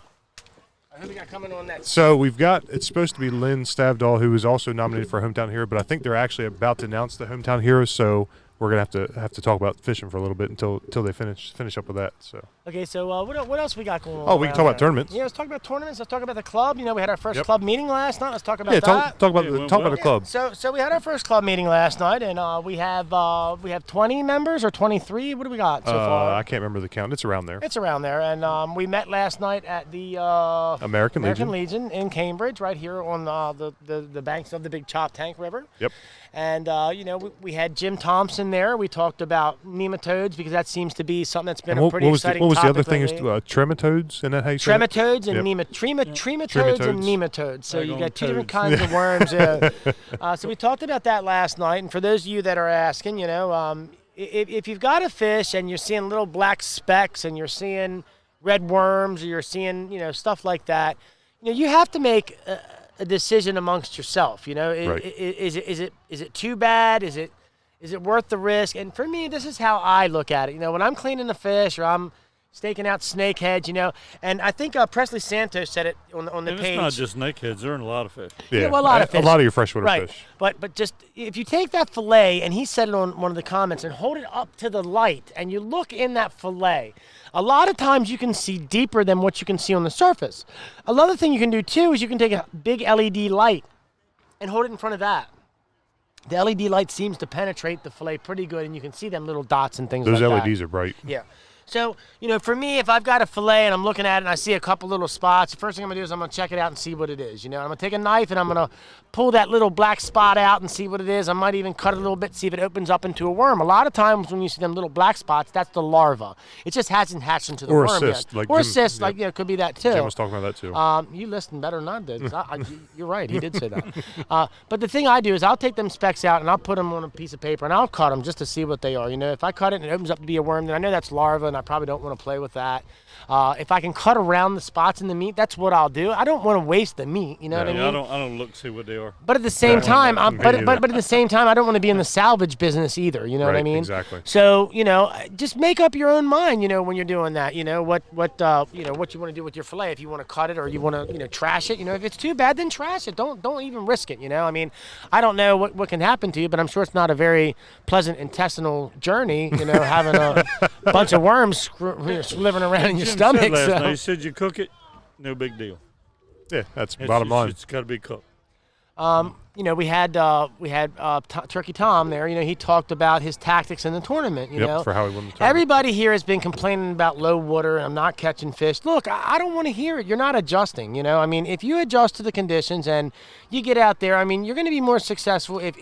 Who we got coming on next? So it's supposed to be Lynn Stavdahl, who is also nominated for Hometown Hero, but I think they're actually about to announce the Hometown Hero, so we're gonna have to talk about fishing for a little bit until they finish up with that. So. Okay, so what else we got going on? Oh, we can talk about tournaments. Yeah, let's talk about tournaments. Let's talk about the club. You know, we had our first club meeting last night. Let's talk about that. Talk about the club. So we had our first club meeting last night, and we have 20 members or 23. What do we got so far? I can't remember the count. It's around there. It's around there, and we met last night at the American Legion in Cambridge, right here on the banks of the Big Chop Tank River. Yep. And you know, we had Jim Thompson there. We talked about nematodes because that seems to be something that's been a pretty exciting topic. What was the other thing? Trematodes? Isn't that how you say it? Trematodes and trematodes and nematodes. So you got two different kinds of worms. So we talked about that last night. And for those of you that are asking, you know, if you've got a fish and you're seeing little black specks and you're seeing red worms or you're seeing, you know, stuff like that, you know, you have to make a decision amongst yourself. You know, is it too bad? Is it worth the risk? And for me, this is how I look at it. You know, when I'm cleaning the fish or I'm, staking out snakehead, and I think Presley Santos said it on the and page. It's not just snakeheads; they're in a lot of fish. Yeah, well, a lot of fish. A lot of your freshwater right. fish. But just if you take that fillet, and he said it on one of the comments, and hold it up to the light, and you look in that fillet, a lot of times you can see deeper than what you can see on the surface. Another thing you can do too is you can take a big LED light and hold it in front of that. The LED light seems to penetrate the fillet pretty good, and you can see them little dots and things Those like that. LEDs are bright. Yeah. So, for me, if I've got a fillet and I'm looking at it and I see a couple little spots, the first thing I'm going to do is I'm going to check it out and see what it is. I'm going to take a knife and I'm going to pull that little black spot out and see what it is. I might even cut it a little bit, see if it opens up into a worm. A lot of times when you see them little black spots, that's the larva. It just hasn't hatched into the Or worm cyst, yet. like Or Jim- cyst, yep. it could be that too. Jim was talking about that too. You listened better than I did. 'Cause you're right, he did say that. But the thing I do is I'll take them specks out and I'll put them on a piece of paper and I'll cut them just to see what they are. If I cut it and it opens up to be a worm, then I know that's larva and I probably don't want to play with that. If I can cut around the spots in the meat, that's what I'll do. I don't want to waste the meat. You know what I mean? I don't look see what they are. But at the same time, but either. at the same time, I don't want to be in the salvage business either. You know what I Right, mean? exactly. So just make up your own mind. When you're doing that, what you want to do with your fillet. If you want to cut it or you want to trash it. If it's too bad, then trash it. Don't even risk it. I mean, I don't know what can happen to you, but I'm sure it's not a very pleasant intestinal journey. Having a bunch of worms slithering around in your Jim stomach. said last So. night, he said you cook it, no big deal. Yeah, that's bottom line. It's got to be cooked. We had Turkey Tom there. He talked about his tactics in the tournament. For how he won the tournament. Everybody here has been complaining about low water and I'm not catching fish. Look, I don't want to hear it. You're not adjusting. I mean, if you adjust to the conditions and you get out there, I mean, you're going to be more successful if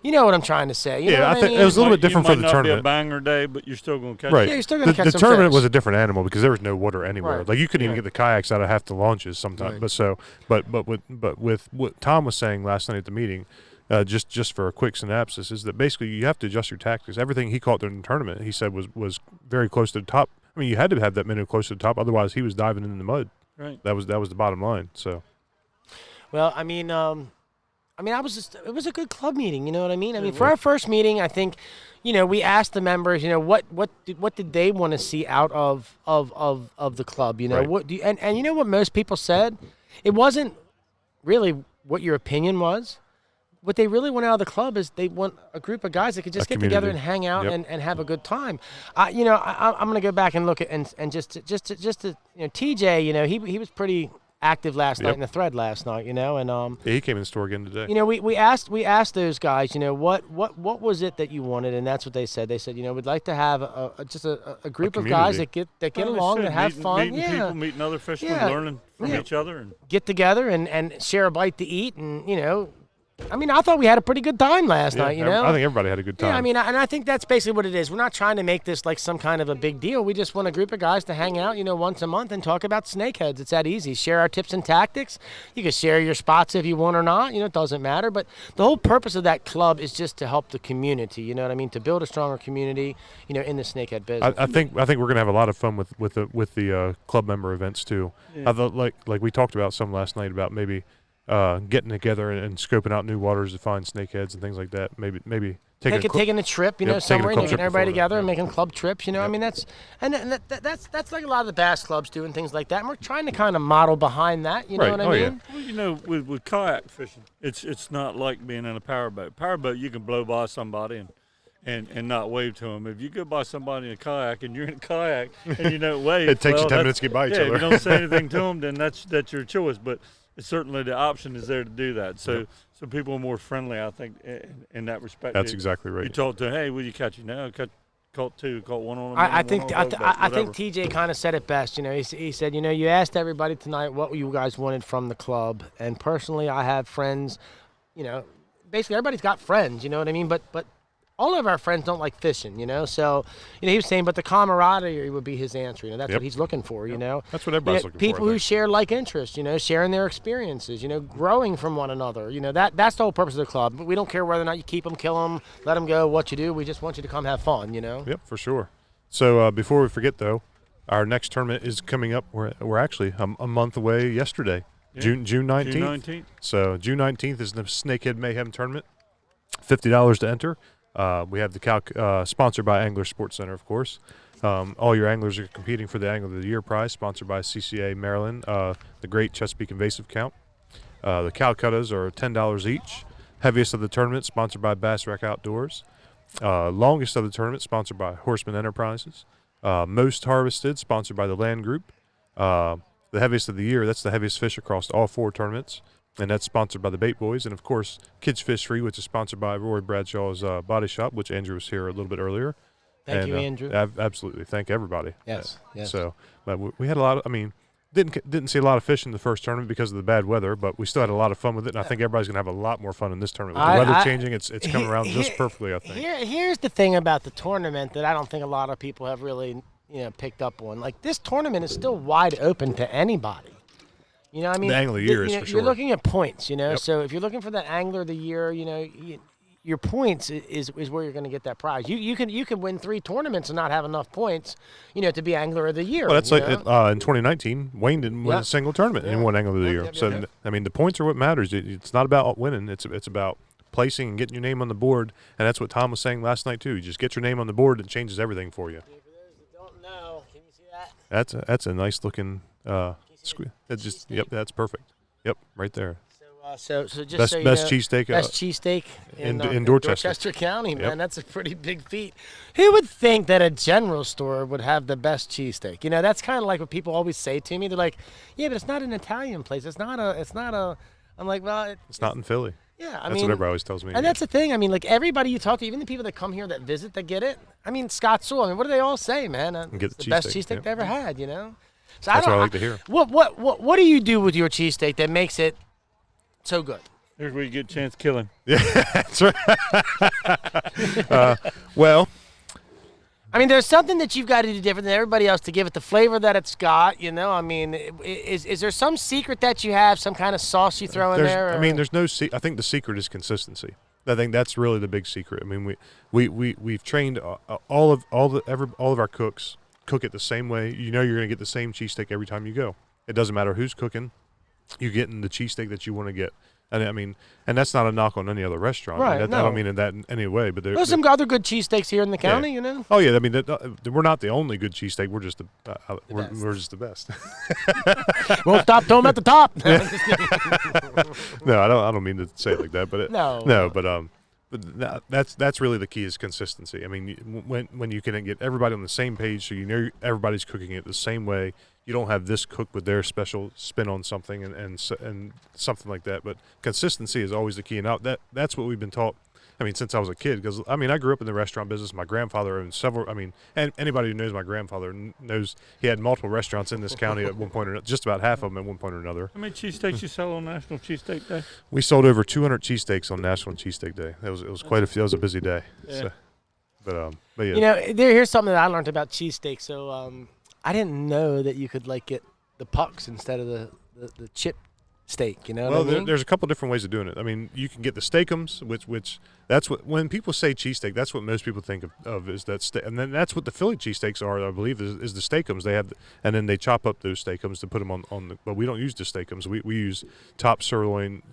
you know what I'm trying to say. You know I what think mean? it was a little bit different you for might the not tournament. Be a banger day, but you're still going to catch. Right. Yeah, you're still going to catch the some tournament fish. was a different animal because there was no water anywhere. Right. Like you couldn't even get the kayaks out of half the launches sometimes. Right. But with what Tom was saying last night at the meeting, just for a quick synopsis, is that basically you have to adjust your tactics. Everything he caught during the tournament, he said was very close to the top. I mean, you had to have that minnow close to the top, otherwise he was diving in the mud. Right. That was the bottom line. So. Well, I mean, it was a good club meeting, you know what I mean? I mean, for our first meeting, I think, we asked the members, what did they want to see out of the club, Right. what and you know what most people said? It wasn't really what your opinion was. What they really want out of the club is they want a group of guys that could just get together and hang out Yep. and have a good time. I'm going to go back and look at and just to TJ, he was pretty active last night in the thread last night, and Yeah, he came in the store again today. we asked those guys, what was it that you wanted, and that's what they said. They said, we'd like to have a group of guys that get along and have fun, meeting people, meeting other fishermen, learning from each other, and get together and share a bite to eat, and I mean, I thought we had a pretty good time last night, I think everybody had a good time. Yeah, I mean, and I think that's basically what it is. We're not trying to make this like some kind of a big deal. We just want a group of guys to hang out, once a month and talk about snakeheads. It's that easy. Share our tips and tactics. You can share your spots if you want or not. It doesn't matter. But the whole purpose of that club is just to help the community. You know what I mean? To build a stronger community, in the snakehead business. I think we're gonna have a lot of fun with the club member events too. Yeah. I thought like we talked about some last night about maybe getting together and scoping out new waters to find snakeheads and things like that. Maybe taking a trip, Yep, somewhere, taking a and club getting trip everybody before together that, and yeah. making club trips. I mean, that's like a lot of the bass clubs do and things like that. And we're trying to kind of model behind that. You know Right. what I Oh, yeah. mean? Well, with kayak fishing, it's not like being in a powerboat. Powerboat, you can blow by somebody and not wave to them. If you go by somebody in a kayak and you're in a kayak and you don't wave, It takes you 10 that's- minutes to get by each yeah, other. if you don't say anything to them, then that's your choice. But certainly the option is there to do that. So so people are more friendly, I think, in that respect. That's exactly right. You talk to, hey, will you catch it now? Caught two, caught one on. I think TJ kind of said it best. He said, you asked everybody tonight what you guys wanted from the club, and personally, I have friends. Basically everybody's got friends. You know what I mean? But all of our friends don't like fishing. So he was saying, but the camaraderie would be his answer. That's what he's looking for. That's what everybody's looking for. People who share like interests. Sharing their experiences. Growing from one another. That's the whole purpose of the club. But we don't care whether or not you keep them, kill them, let them go, what you do. We just want you to come have fun. Yep, for sure. So before we forget though, our next tournament is coming up. We're actually a month away yesterday, June 19th. June 19th. So June 19th is the Snakehead Mayhem tournament. $50 to enter. We have the sponsored by Angler Sports Center, of course. All your anglers are competing for the Angler of the Year prize, sponsored by CCA Maryland, the Great Chesapeake Invasive Count. The Calcuttas are $10 each. Heaviest of the tournament, sponsored by Bassrack Outdoors. Longest of the tournament, sponsored by Horseman Enterprises. Most harvested, sponsored by the Land Group. The heaviest of the year, that's the heaviest fish across all 4 tournaments, and that's sponsored by the Bait Boyz. And, of course, Kids Fish Free, which is sponsored by Roy Bradshaw's Body Shop, which Andrew was here a little bit earlier. Thank you, Andrew. Absolutely. Thank everybody. Yes. So, but we had a lot of, didn't see a lot of fish in the first tournament because of the bad weather, but we still had a lot of fun with it, and I think everybody's going to have a lot more fun in this tournament. With the weather changing, it's coming around just perfectly, I think. Here's the thing about the tournament that I don't think a lot of people have really picked up on. Like, this tournament is still wide open to anybody. The Angler of the Year is for sure. You're looking at points, Yep. So if you're looking for that Angler of the Year, your points is where you're going to get that prize. You can win 3 tournaments and not have enough points, to be Angler of the Year. Well, that's like in 2019, Wayne didn't win a single tournament and he won Angler of the Year. So the points are what matters. It's not about winning. It's about placing and getting your name on the board, and that's what Tom was saying last night too. You just get your name on the board, it changes everything for you. For those that don't know, can you see that? That's a nice looking. That's perfect. Yep, right there. So just best cheesesteak. Best cheesesteak in Dorchester County, man. Yep. That's a pretty big feat. Who would think that a general store would have the best cheesesteak? That's kind of like what people always say to me. They're like, "Yeah, but it's not an Italian place. It's not a." I'm like, well, it's not in Philly. Yeah, that's what everybody always tells me. And that's the thing. Like everybody you talk to, even the people that come here that visit, that get it. Scott Sewell. What do they all say, man? It's the best cheesesteak they ever had. So that's what I like to hear. What do you do with your cheesesteak that makes it so good? Here's where you get a chance to kill him. Yeah, that's right. Well, there's something that you've got to do different than everybody else to give it the flavor that it's got. Is there some secret that you have, some kind of sauce you throw in there? There's no. I think the secret is consistency. I think that's really the big secret. We've trained all of our cooks cook it the same way. You're going to get the same cheesesteak every time you go. It doesn't matter who's cooking. You're getting the cheesesteak that you want to get. And that's not a knock on any other restaurant. Right, I don't mean in that in any way. But there's some other good cheesesteaks here in the county, Oh yeah, we're not the only good cheesesteak. We're just we're just the best. Well, stop talking at the top. No, I don't mean to say it like that. But But that's really the key is consistency. When you can get everybody on the same page, so everybody's cooking it the same way. You don't have this cook with their special spin on something and something like that. But consistency is always the key, and that's what we've been taught. Since I was a kid, because I grew up in the restaurant business. My grandfather owned several. And anybody who knows my grandfather knows he had multiple restaurants in this county at one point or just about half of them at one point or another. How many cheesesteaks you sell on National Cheesesteak Day? We sold over 200 cheesesteaks on National Cheesesteak Day. It was quite a few. It was a busy day. Yeah. So, but yeah. Here's something that I learned about cheesesteak. So I didn't know that you could get the pucks instead of the chip steak. There's a couple different ways of doing it. You can get the steakums, which that's what when people say cheesesteak, that's what most people think of is that and then that's what the Philly cheesesteaks are. I believe is the steakums. They have, and then they chop up those steakums to put them on the. But we don't use the steakums. We use top sirloin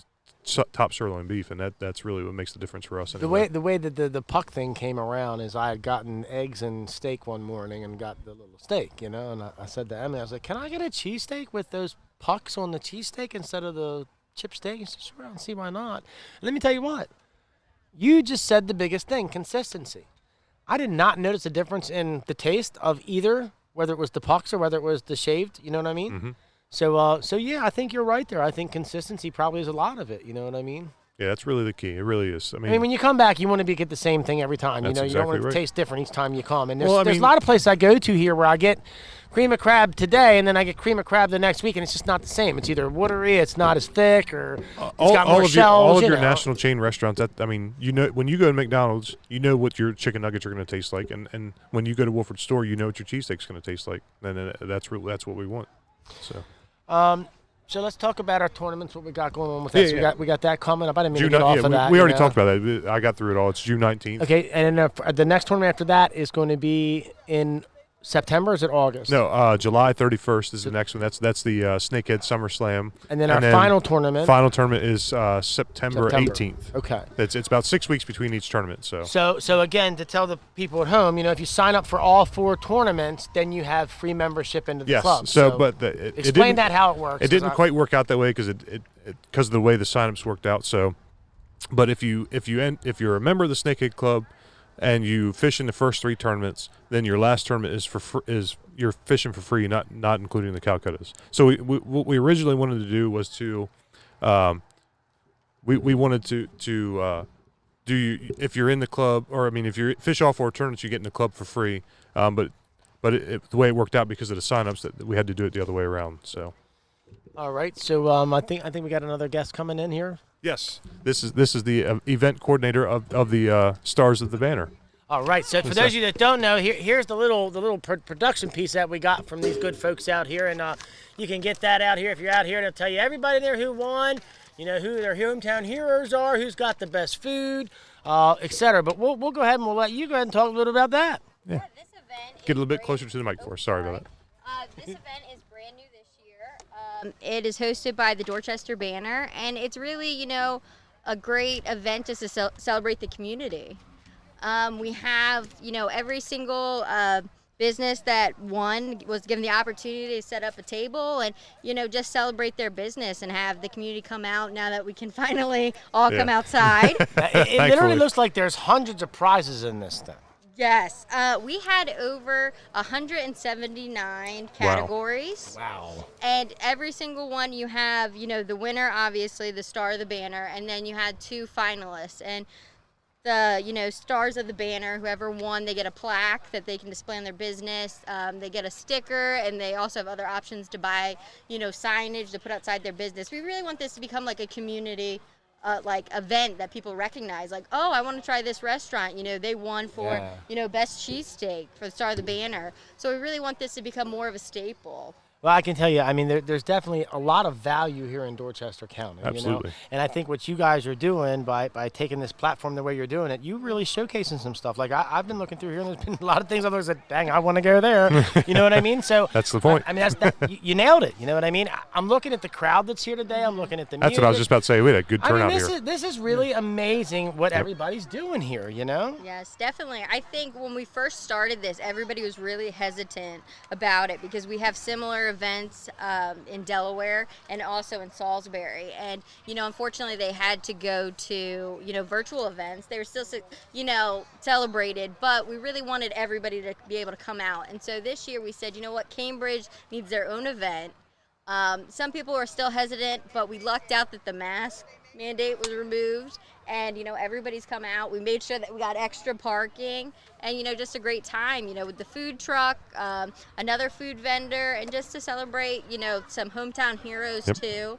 beef, and that's really what makes the difference for us. Anyway. The way that the puck thing came around is I had gotten eggs and steak one morning and got the little steak, and I said to Emily, I was like, "Can I get a cheesesteak with those pucks on the cheesesteak instead of the chip steak?" She said, "Sure, I don't see why not." And let me tell you what, you just said the biggest thing: consistency. I did not notice a difference in the taste of either, whether it was the pucks or whether it was the shaved. You know what I mean? Mm-hmm. So yeah, I think you're right there. I think consistency probably is a lot of it. You know what I mean? Yeah, that's really the key. It really is. When you come back, you want to get the same thing every time. You don't want it to taste different each time you come. And there's a lot of places I go to here where I get cream of crab today, and then I get cream of crab the next week, and it's just not the same. It's either watery, it's not as thick, or it's got more shells. All of your national chain restaurants, when you go to McDonald's, you know what your chicken nuggets are going to taste like, and when you go to Woolford store, you know what your cheesesteak's going to taste like, and that's what we want. So let's talk about our tournaments, what we got going on with that. So we got that coming up. I didn't mean to get off of that. We already talked about that. I got through it all. It's June 19th. Okay, and then the next tournament after that is going to be in September or is it August? No, July 31st is the next one. That's the Snakehead Summer Slam. And then our final tournament. Final tournament is September 18th. Okay. It's about 6 weeks between each tournament. So again, to tell the people at home, if you sign up for all 4 tournaments, then you have free membership into the club. Explain that how it works. It didn't quite work out that way because because of the way the signups worked out. So, but if you're a member of the Snakehead Club and you fish in the first 3 tournaments, then your last tournament is you're fishing for free, not including the Calcuttas. So what we originally wanted to do was to we wanted to if you're in the club, or if you fish all 4 tournaments, you get in the club for free. But the way it worked out because of the signups, that we had to do it the other way around. So. All right. So I think we got another guest coming in here. Yes, this is the event coordinator of the Stars of the Banner. All right. So for those of you that don't know, here's the little production piece that we got from these good folks out here, and you can get that out here if you're out here. They'll tell you everybody there who won, who their hometown heroes are, who's got the best food, etc. But we'll go ahead and we'll let you go ahead and talk a little about that. Yeah. This event Get a little bit closer to the mic for us. Sorry about that. This event is brand new this year. It is hosted by the Dorchester Banner, and it's really, a great event just to celebrate the community. We have, every single business that won was given the opportunity to set up a table and, just celebrate their business and have the community come out now that we can finally all come outside. It literally looks like there's hundreds of prizes in this thing. Yes, we had over 179 categories. Wow. And every single one you have, the winner, obviously, the star of the banner, and then you had 2 finalists. And the, stars of the banner, whoever won, they get a plaque that they can display on their business. They get a sticker, and they also have other options to buy, signage to put outside their business. We really want this to become like a community event that people recognize, like, oh, I want to try this restaurant. They won for, best cheesesteak for the Star of the Banner. So we really want this to become more of a staple. Well, I can tell you, there's definitely a lot of value here in Dorchester County. Absolutely. And I think what you guys are doing by taking this platform the way you're doing it, you really showcasing some stuff. Like I've been looking through here, and there's been a lot of things others that, dang, I want to go there. You know what I mean? So that's the point. You nailed it. You know what I mean? I'm looking at the crowd that's here today. I'm looking at the music. That's what I was just about to say. We had a good turnout here. This is really amazing what everybody's doing here. Yes, definitely. I think when we first started this, everybody was really hesitant about it because we have similar events in Delaware and also in Salisbury, and unfortunately they had to go to virtual events. They were still celebrated, but we really wanted everybody to be able to come out. And so this year we said, Cambridge needs their own event. Some people are still hesitant, but we lucked out that the mask mandate was removed, and everybody's come out. We made sure that we got extra parking, and just a great time, with the food truck, another food vendor, and just to celebrate, some hometown heroes too.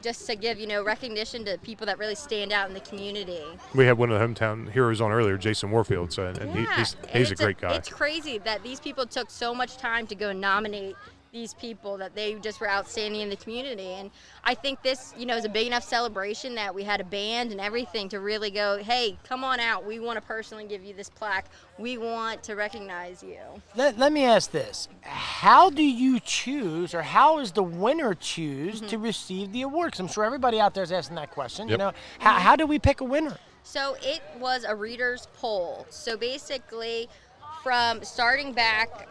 Just to give recognition to people that really stand out in the community. We had one of the hometown heroes on earlier, Jason Moorefield, he's a great guy. It's crazy that these people took so much time to go nominate these people, that they just were outstanding in the community. And I think this, is a big enough celebration that we had a band and everything to really go, hey, come on out. We want to personally give you this plaque. We want to recognize you. Let me ask this. How do you choose, or how is the winner choose to receive the award? 'Cause I'm sure everybody out there is asking that question. Yep. How do we pick a winner? So it was a reader's poll. So basically, from starting back,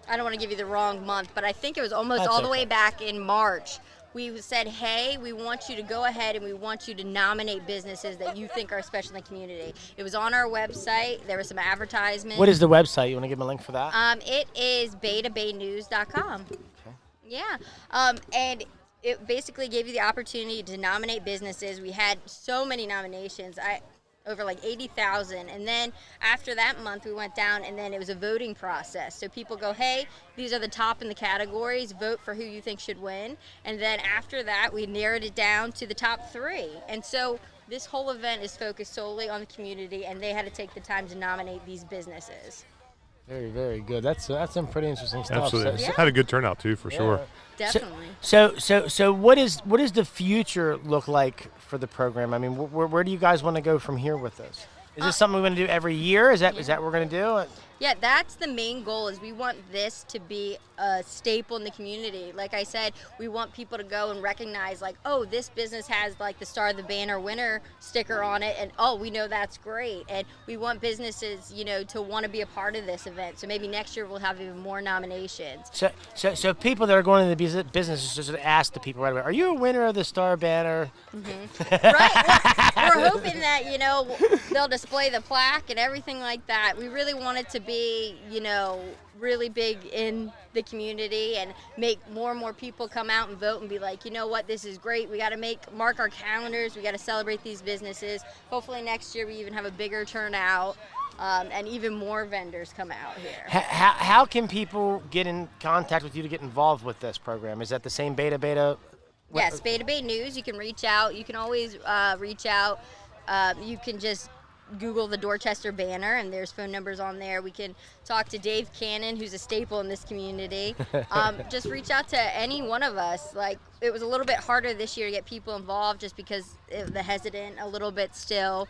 I don't want to give you the wrong month, but I think it was almost all the way back in March. We said, hey, we want you to go ahead and we want you to nominate businesses that you think are special in the community. It was on our website. There was some advertisements. What is the website? You want to give me a link for that? It is betabaynews.com. Okay. Yeah. And it basically gave you the opportunity to nominate businesses. We had so many nominations. Over like 80,000, and then after that month we went down, and then it was a voting process. So people go, hey, these are the top in the categories, vote for who you think should win. And then after that we narrowed it down to the top 3. And so this whole event is focused solely on the community, and they had to take the time to nominate these businesses. Very, very good. That's some pretty interesting stuff. Absolutely. Had a good turnout too, for sure. Definitely. So what does the future look like for the program? I mean, where do you guys want to go from here with this? Is this something we're going to do every year? Is that what we're going to do? Yeah, that's the main goal, is we want this to be a staple in the community. Like I said, we want people to go and recognize, like, oh, this business has like the Star of the Banner winner sticker on it, and oh, we know that's great. And we want businesses, you know, to want to be a part of this event. So maybe next year we'll have even more nominations. So people that are going into the business just ask the people right away, are you a winner of the Star Banner? Right. We're hoping that, you know, they'll display the plaque and everything like that. We really want it to be, you know, really big in the community and make more and more people come out and vote and be like, you know what, this is great. We got to mark our calendars. We got to celebrate these businesses. Hopefully next year we even have a bigger turnout. And even more vendors come out here. How can people get in contact with you to get involved with this program? Is that the same Beta? Yes, Beta News. You can reach out. You can always reach out. You can just Google the Dorchester banner, and there's phone numbers on there. We can talk to Dave Cannon, who's a staple in this community. Just reach out to any one of us. Like, it was a little bit harder this year to get people involved just because of the hesitant a little bit still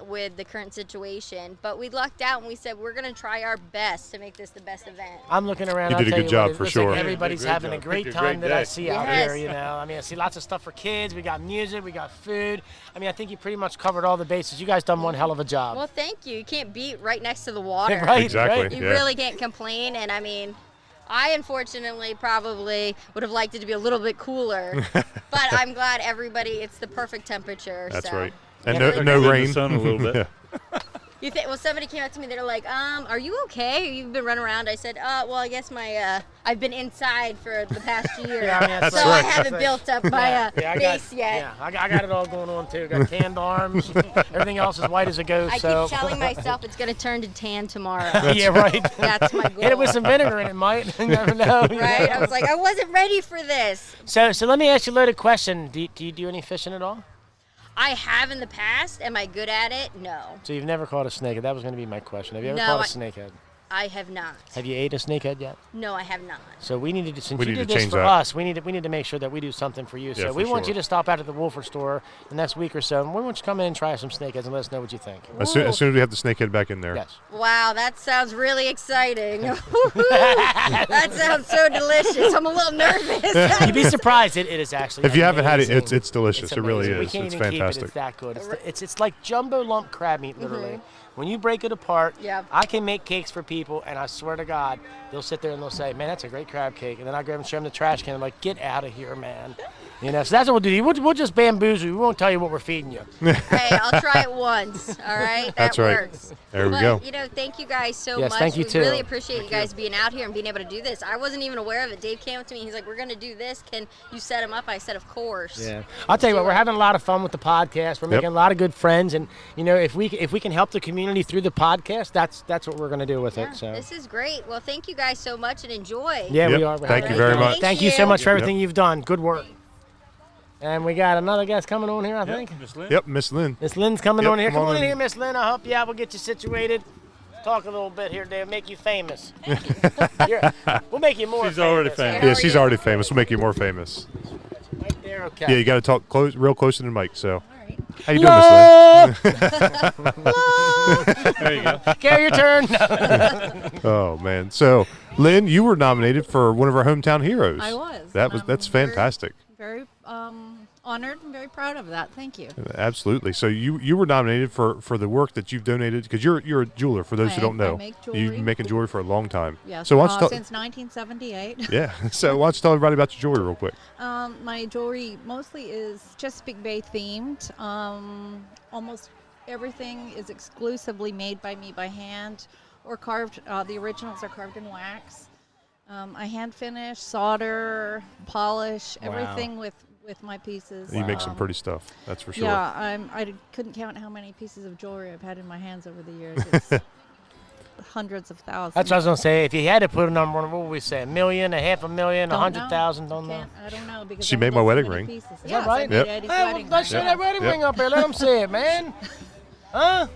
with the current situation. But we lucked out and we said we're going to try our best to make this the best event. I'm looking around. You did a good job for sure. Like everybody's having a great time that I see out Yes. here. You know, I mean, I see lots of stuff for kids. We got music. We got food. I mean, I think you pretty much covered all the bases. You guys done one hell of a job. Well, thank you. You can't beat right next to the water. Right, Exactly. right. You Yeah. really can't complain. And I mean, I unfortunately probably would have liked it to be a little bit cooler, but I'm glad it's the perfect temperature. That's so. right. And Yeah. no In rain. the sun a little bit. You think? Well, somebody came up to me. They're like, "Are you okay? You've been running around." I said, "Well, I guess I've been inside for the past year, Yeah, I mean, that's so right. I haven't built up my base yet." Yeah, I got it all going on too. Got tanned arms. Everything else is white as a ghost. I so. keep telling myself it's gonna turn to tan tomorrow. Yeah, right. That's my goal. Hit it with some vinegar and it might. You never know. you Right? know? I was like, I wasn't ready for this. So let me ask you a loaded question. Do you do any fishing at all? I have in the past. Am I good at it? No. So you've never caught a snakehead. That was going to be my question. Have you ever No, caught a snakehead? I have not. Have you ate a snakehead yet? No, I have not. So we need to, since We you need did to this change for that. us, we need to make sure that we do something for you. So Yeah, we for want sure. you to stop out at the Woolford store the next week or so, and we want you to come in and try some snakeheads and let us know what you think. As soon as we have the snakehead back in there. Yes. Wow, that sounds really exciting. That sounds so delicious. I'm a little nervous. You'd be surprised. It is actually. If you haven't had it, amazing. it's delicious. It really amazing. We is. can't It's even fantastic. Keep it. It's that good. It's like jumbo lump crab meat, literally. When you break it apart, Yeah. I can make cakes for people, and I swear to God, they'll sit there and they'll say, "Man, that's a great crab cake," and then I grab and show them the trash can. I'm like, "Get out of here, man!" You know. So that's what we'll do. We'll just bamboozle you. We won't tell you what we're feeding you. Hey, I'll try it once. All right, that That's right. works. There we But, go. you know, thank you guys so Yes, much. thank you we too. really appreciate you guys being out here and being able to do this. I wasn't even aware of it. Dave came up to me. He's like, "We're gonna do this. Can you set him up?" I said, "Of course." Yeah. I'll tell you what, we're having a lot of fun with the podcast. We're making a lot of good friends, and you know, if we can help the community through the podcast, that's what we're going to do with Yeah, it. So. this is great. Well, thank you guys so much and enjoy. Yeah, Yep. we are. We're Thank having you a very great time. much. Thank you so much for Yep. everything you've done. Good work. And we got another guest coming on here, I think. Miss Lynn? Yep, Miss Lynn. Miss Lynn's coming Yep, on here. come Come on on in in. here, Miss Lynn. I'll help you out. We'll get you situated. Talk a little bit here, Dave. Make you famous. We'll make you more She's already famous. famous. Yeah, she's already famous. We'll make you more famous. Right there, okay. Yeah, you got to talk real close to the mic. So, how you doing, Miss Lynn? There you go. Carry your turn. Oh man. So, Lynn, you were nominated for one of our hometown heroes. I was. That's fantastic. Very honored and very proud of that. Thank you. Absolutely. So you were nominated for the work that you've donated because you're a jeweler. For those who don't know, I make you've jewelry. been making jewelry for a long time. Yes. So why don't you Since 1978. yeah. So why don't you tell everybody about your jewelry real quick? My jewelry mostly is Chesapeake Bay themed. Almost everything is exclusively made by me by hand or carved. The originals are carved in wax. I hand finish, solder, polish, everything with my pieces. You make some pretty stuff. That's for sure. Yeah, I couldn't count how many pieces of jewelry I've had in my hands over the years. It's hundreds of thousands. That's what I was going to say. If you had to put a number on it, what would we say? $1 million, $500,000, Don't 100,000? Don't know. I don't know because She I made my bought so wedding many ring. pieces. Is Yes, that right? I made Yep. Eddie's Hey, wedding let's show ring. that wedding Yep. ring up here. Let them see it, man. Huh?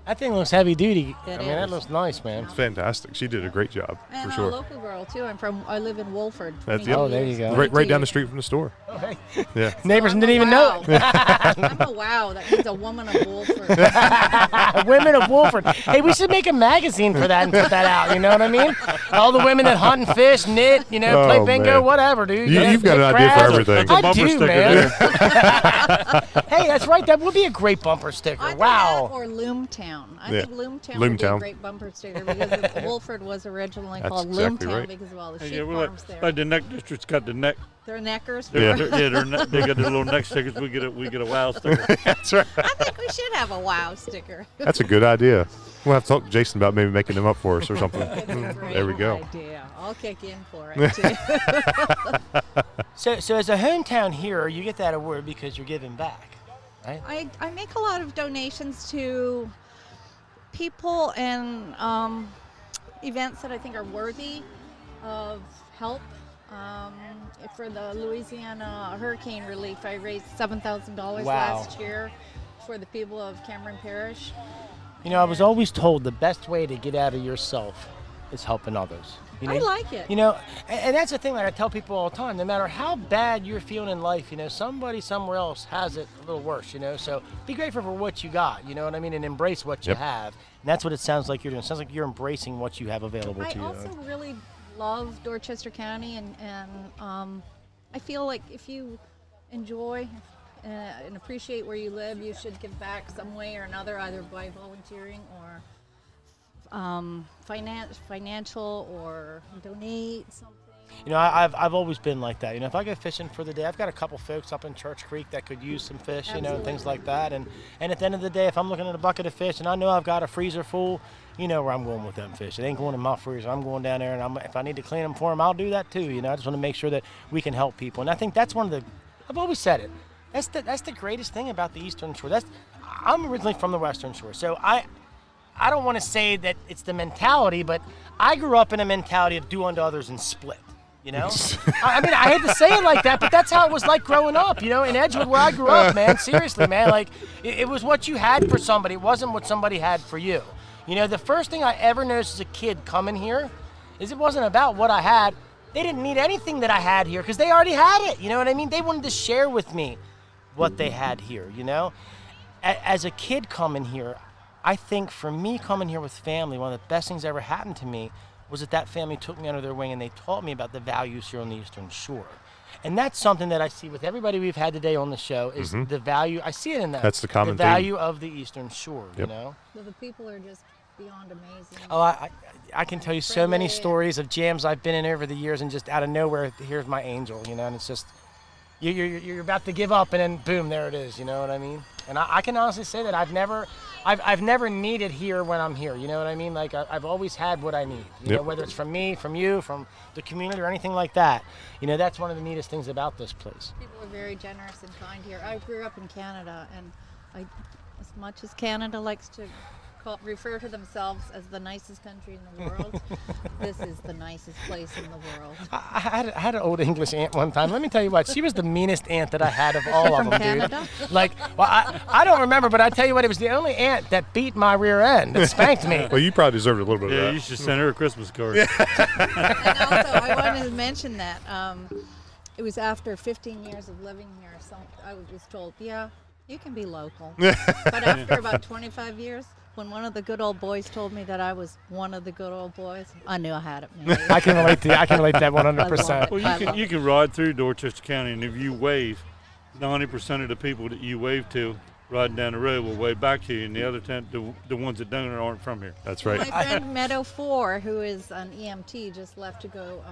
That thing looks heavy duty. It I mean, that is. looks nice, man. It's fantastic. She did a great job, And for I'm sure. a local girl too. I live in Woolford. That's- 22 Oh, there you years. go. Right 22 down the years. street from the store. Oh, hey. Yeah. Neighbors I'm didn't a even know it. I'm a wow. That means a woman of Woolford. Women of Woolford. Hey, we should make a magazine for that and put that out. You know what I mean? All the women that hunt and fish, knit, you know, play Oh, bingo, man. whatever, dude. You've got an idea for everything. That's a I bumper do, sticker man. there. Hey, that's right. That would be a great bumper sticker. Either Wow. that or Loomtown. I Yeah. think Loomtown would be a Loomtown. great bumper sticker because Woolford was originally That's called exactly Loomtown right. because of all the Yeah, sheep we're farms there. like the neck district's got the neck. They're neckers. Yeah. They got the little neck stickers. We get a wow sticker. That's right. I think we should have a wow sticker. That's a good idea. We'll have to talk to Jason about maybe making them up for us or something. It's a great There we go. idea. I'll kick in for it too. So as a hometown hero, you get that award because you're giving back, right? I make a lot of donations to people and events that I think are worthy of help. For the Louisiana hurricane relief, I raised $7,000 Wow. last year for the people of Cameron Parish. You know, I was always told the best way to get out of yourself is helping others. You know? I like it. You know, and that's the thing that I tell people all the time. No matter how bad you're feeling in life, you know, somebody somewhere else has it a little worse, you know. So be grateful for what you got, you know what I mean, and embrace what you Yep. have. And that's what it sounds like you're doing. It sounds like you're embracing what you have available I to you. also really love Dorchester County, and I feel like if you enjoy and appreciate where you live, you should give back some way or another, either by volunteering or financial or donate something. You know, I've always been like that. You know, if I go fishing for the day, I've got a couple folks up in Church Creek that could use some fish, you know, and things like that. And at the end of the day, if I'm looking at a bucket of fish and I know I've got a freezer full, you know where I'm going with them fish. It ain't going in my freezer. I'm going down there, and if I need to clean them for them, I'll do that too. You know, I just want to make sure that we can help people. And I think that's one of the, I've always said it, that's the greatest thing about the Eastern Shore. I'm originally from the Western Shore, so I don't want to say that it's the mentality, but I grew up in a mentality of do unto others and split. You know, I mean, I hate to say it like that, but that's how it was like growing up. You know, in Edgewood, where I grew up, man. Seriously, man. Like, it was what you had for somebody. It wasn't what somebody had for you. You know, the first thing I ever noticed as a kid coming here is it wasn't about what I had. They didn't need anything that I had here because they already had it. You know what I mean? They wanted to share with me what they had here. You know, as a kid coming here, I think for me coming here with family, one of the best things that ever happened to me was that family took me under their wing and they taught me about the values here on the Eastern Shore. And that's something that I see with everybody we've had today on the show is the value. I see it in that. That's the common The value of the Eastern Shore, Yep. you know? So the people are just beyond amazing. Oh, I can tell you so many stories of jams I've been in over the years and just out of nowhere, here's my angel, you know? And it's just, you're about to give up and then boom, there it is, you know what I mean? And I can honestly say that I've never needed here when I'm here. You know what I mean? Like I've always had what I need. You know, whether it's from me, from you, from the community, or anything like that. You know, that's one of the neatest things about this place. People are very generous and kind here. I grew up in Canada, and as much as Canada likes to refer to themselves as the nicest country in the world, this is the nicest place in the world. I had an old English aunt one time. Let me tell you what, she was the meanest aunt that I had of all of them, Canada? dude. Like, well, I don't remember, but I tell you what, it was the only aunt that beat my rear end, that spanked me. Well, you probably deserved a little bit Yeah, of you that. should send her a Christmas card. And also, I wanted to mention that it was after 15 years of living here, so I was told, yeah, you can be local. But after about 25 years, when one of the good old boys told me that I was one of the good old boys, I knew I had it made. I can relate to that 100%. Well, you can ride through Dorchester County, and if you wave, 90% of the people that you wave to riding down the road will wave back to you, and the other 10, the ones that don't aren't from here. That's right. My friend Meadow 4, who is an EMT, just left to go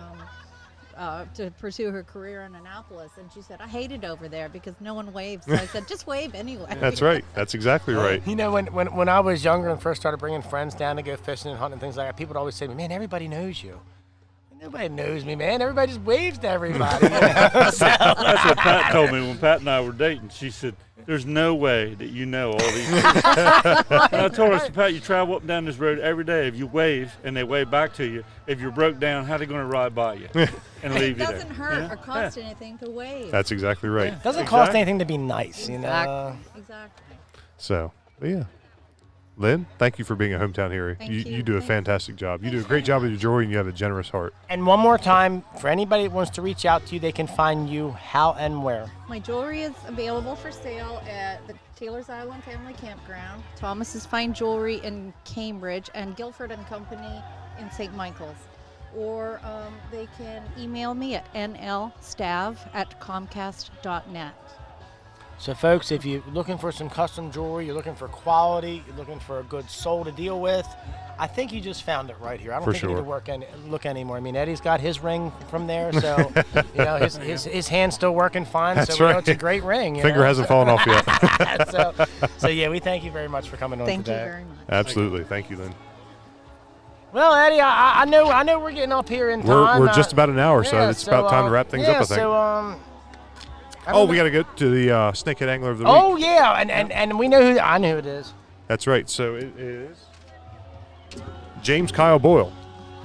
to pursue her career in Annapolis, and she said, I hate it over there because no one waves. So I said, just wave anyway. That's right. That's exactly right. You know, when I was younger and first started bringing friends down to go fishing and hunting and things like that, people would always say to me, man, everybody knows you. Nobody knows me, man. Everybody just waves to everybody. You know? That's what Pat told me when Pat and I were dating. She said, there's no way that you know all these people. And I told her, Pat, you travel up and down this road every day. If you wave and they wave back to you, if you're broke down, how are they going to ride by you and leave It you there? doesn't hurt or cost anything to wave. That's exactly right. It doesn't cost anything to be nice, you know? Exactly. So, but yeah. Lynn, thank you for being a hometown hero. Thank You you. do a Thanks. fantastic job. You do a Thanks great for job with having your jewelry, and you have a generous heart. And one more time, for anybody that wants to reach out to you, they can find you how and where. My jewelry is available for sale at the Taylor's Island Family Campground, Thomas's Fine Jewelry in Cambridge, and Guilford and Company in St. Michael's. Or they can email me at nlstav@comcast.net. So, folks, if you're looking for some custom jewelry, you're looking for quality, you're looking for a good soul to deal with, I think you just found it right here. I don't For think you need sure. to look anymore. I mean, Eddie's got his ring from there, so his hand's still working fine. That's so we know right. it's a great ring. you Finger know? hasn't fallen off yet. so yeah, we thank you very much for coming on Thank today. you very much. Absolutely. Thank you, Lynn. Well, Eddie, I know we're getting up here in time. We're just about an hour, so yeah, it's about time to wrap things up, I think. So, We got to go to the Snakehead Angler of the Week. Oh yeah, and we know who I know who it is. That's right. So it is James Kyle Boyle,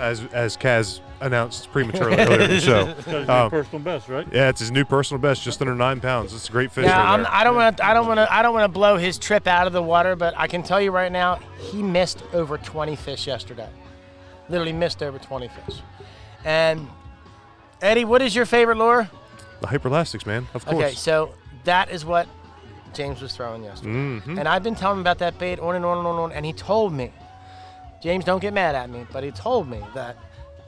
as Kaz announced prematurely earlier in the show. Got his new personal best, right? Yeah, it's his new personal best, just under 9 pounds. It's a great fish. Yeah, right there. I don't want to blow his trip out of the water, but I can tell you right now, he missed over 20 fish yesterday. Literally missed over 20 fish. And Eddie, what is your favorite lure? The hyperelastics, man. Of course. Okay, so that is what James was throwing yesterday. Mm-hmm. And I've been telling him about that bait on and on and on and on, and he told me, James, don't get mad at me, but he told me that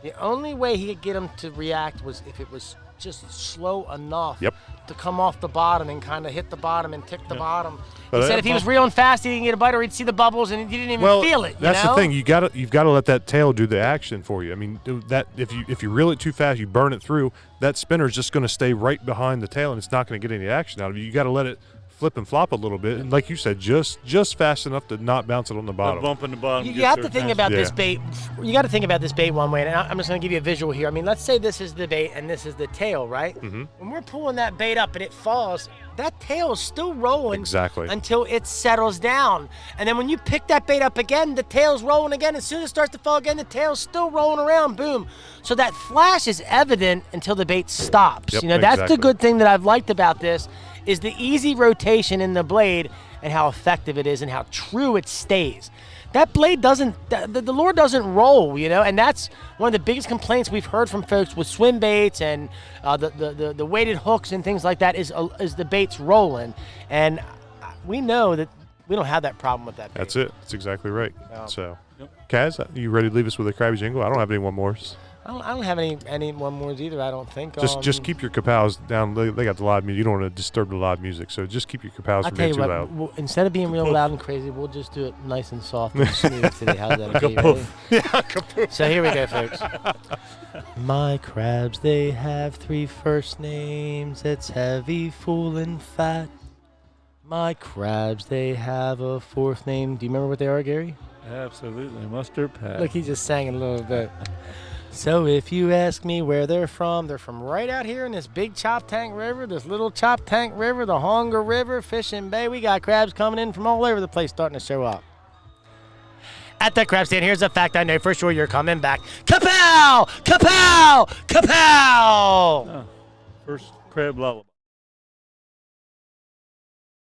the only way he could get him to react was if it was just slow enough Yep. to come off the bottom and kind of hit the bottom and tick the bottom. But He said if he was reeling fast, he didn't get a bite, or he'd see the bubbles and he didn't even feel it. That's you know? the thing. You've got to let that tail do the action for you. I mean, that if you reel it too fast, you burn it through. That spinner is just going to stay right behind the tail, and it's not going to get any action out of it. You got to let it flip and flop a little bit, and like you said, just fast enough to not bounce it on the That bottom. bump in the bottom. You gets have to there think fast. about this Yeah. bait. You got to think about this bait one way, and I'm just going to give you a visual here. I mean, let's say this is the bait and this is the tail, right? Mhm. When we're pulling that bait up and it falls, that tail is still rolling Exactly. until it settles down. And then when you pick that bait up again, the tail's rolling again. As soon as it starts to fall again, the tail's still rolling around. Boom. So that flash is evident until the bait stops. Yep, You know, that's exactly. the good thing that I've liked about this is the easy rotation in the blade and how effective it is and how true it stays. That blade doesn't, the lure doesn't roll, you know, and that's one of the biggest complaints we've heard from folks with swim baits and the weighted hooks and things like that is the baits rolling. And we know that we don't have that problem with that bait. That's it. That's exactly right. Yeah. So, Kaz, you ready to leave us with a crabby jingle? I don't have any one more. I don't have any one more either, I don't think. Just keep your kapows down. They got the loud music. You don't want to disturb the loud music, so just keep your kapows I'll from tell being you too what, loud. instead of being real loud and crazy, we'll just do it nice and soft and smooth today. How's that? Okay, you ready? So here we go, folks. My crabs, they have 3 first names. It's heavy, full, and fat. My crabs, they have a 4th name. Do you remember what they are, Gary? Absolutely. Mustard patch. Look, he just sang it a little bit. So if you ask me where they're from right out here in this big Chop Tank River, this little Chop Tank River, the Hunger River, Fishing Bay. We got crabs coming in from all over the place starting to show up. At that crab stand, here's a fact I know for sure you're coming back. Kapow! Kapow! Kapow! First crab lullaby.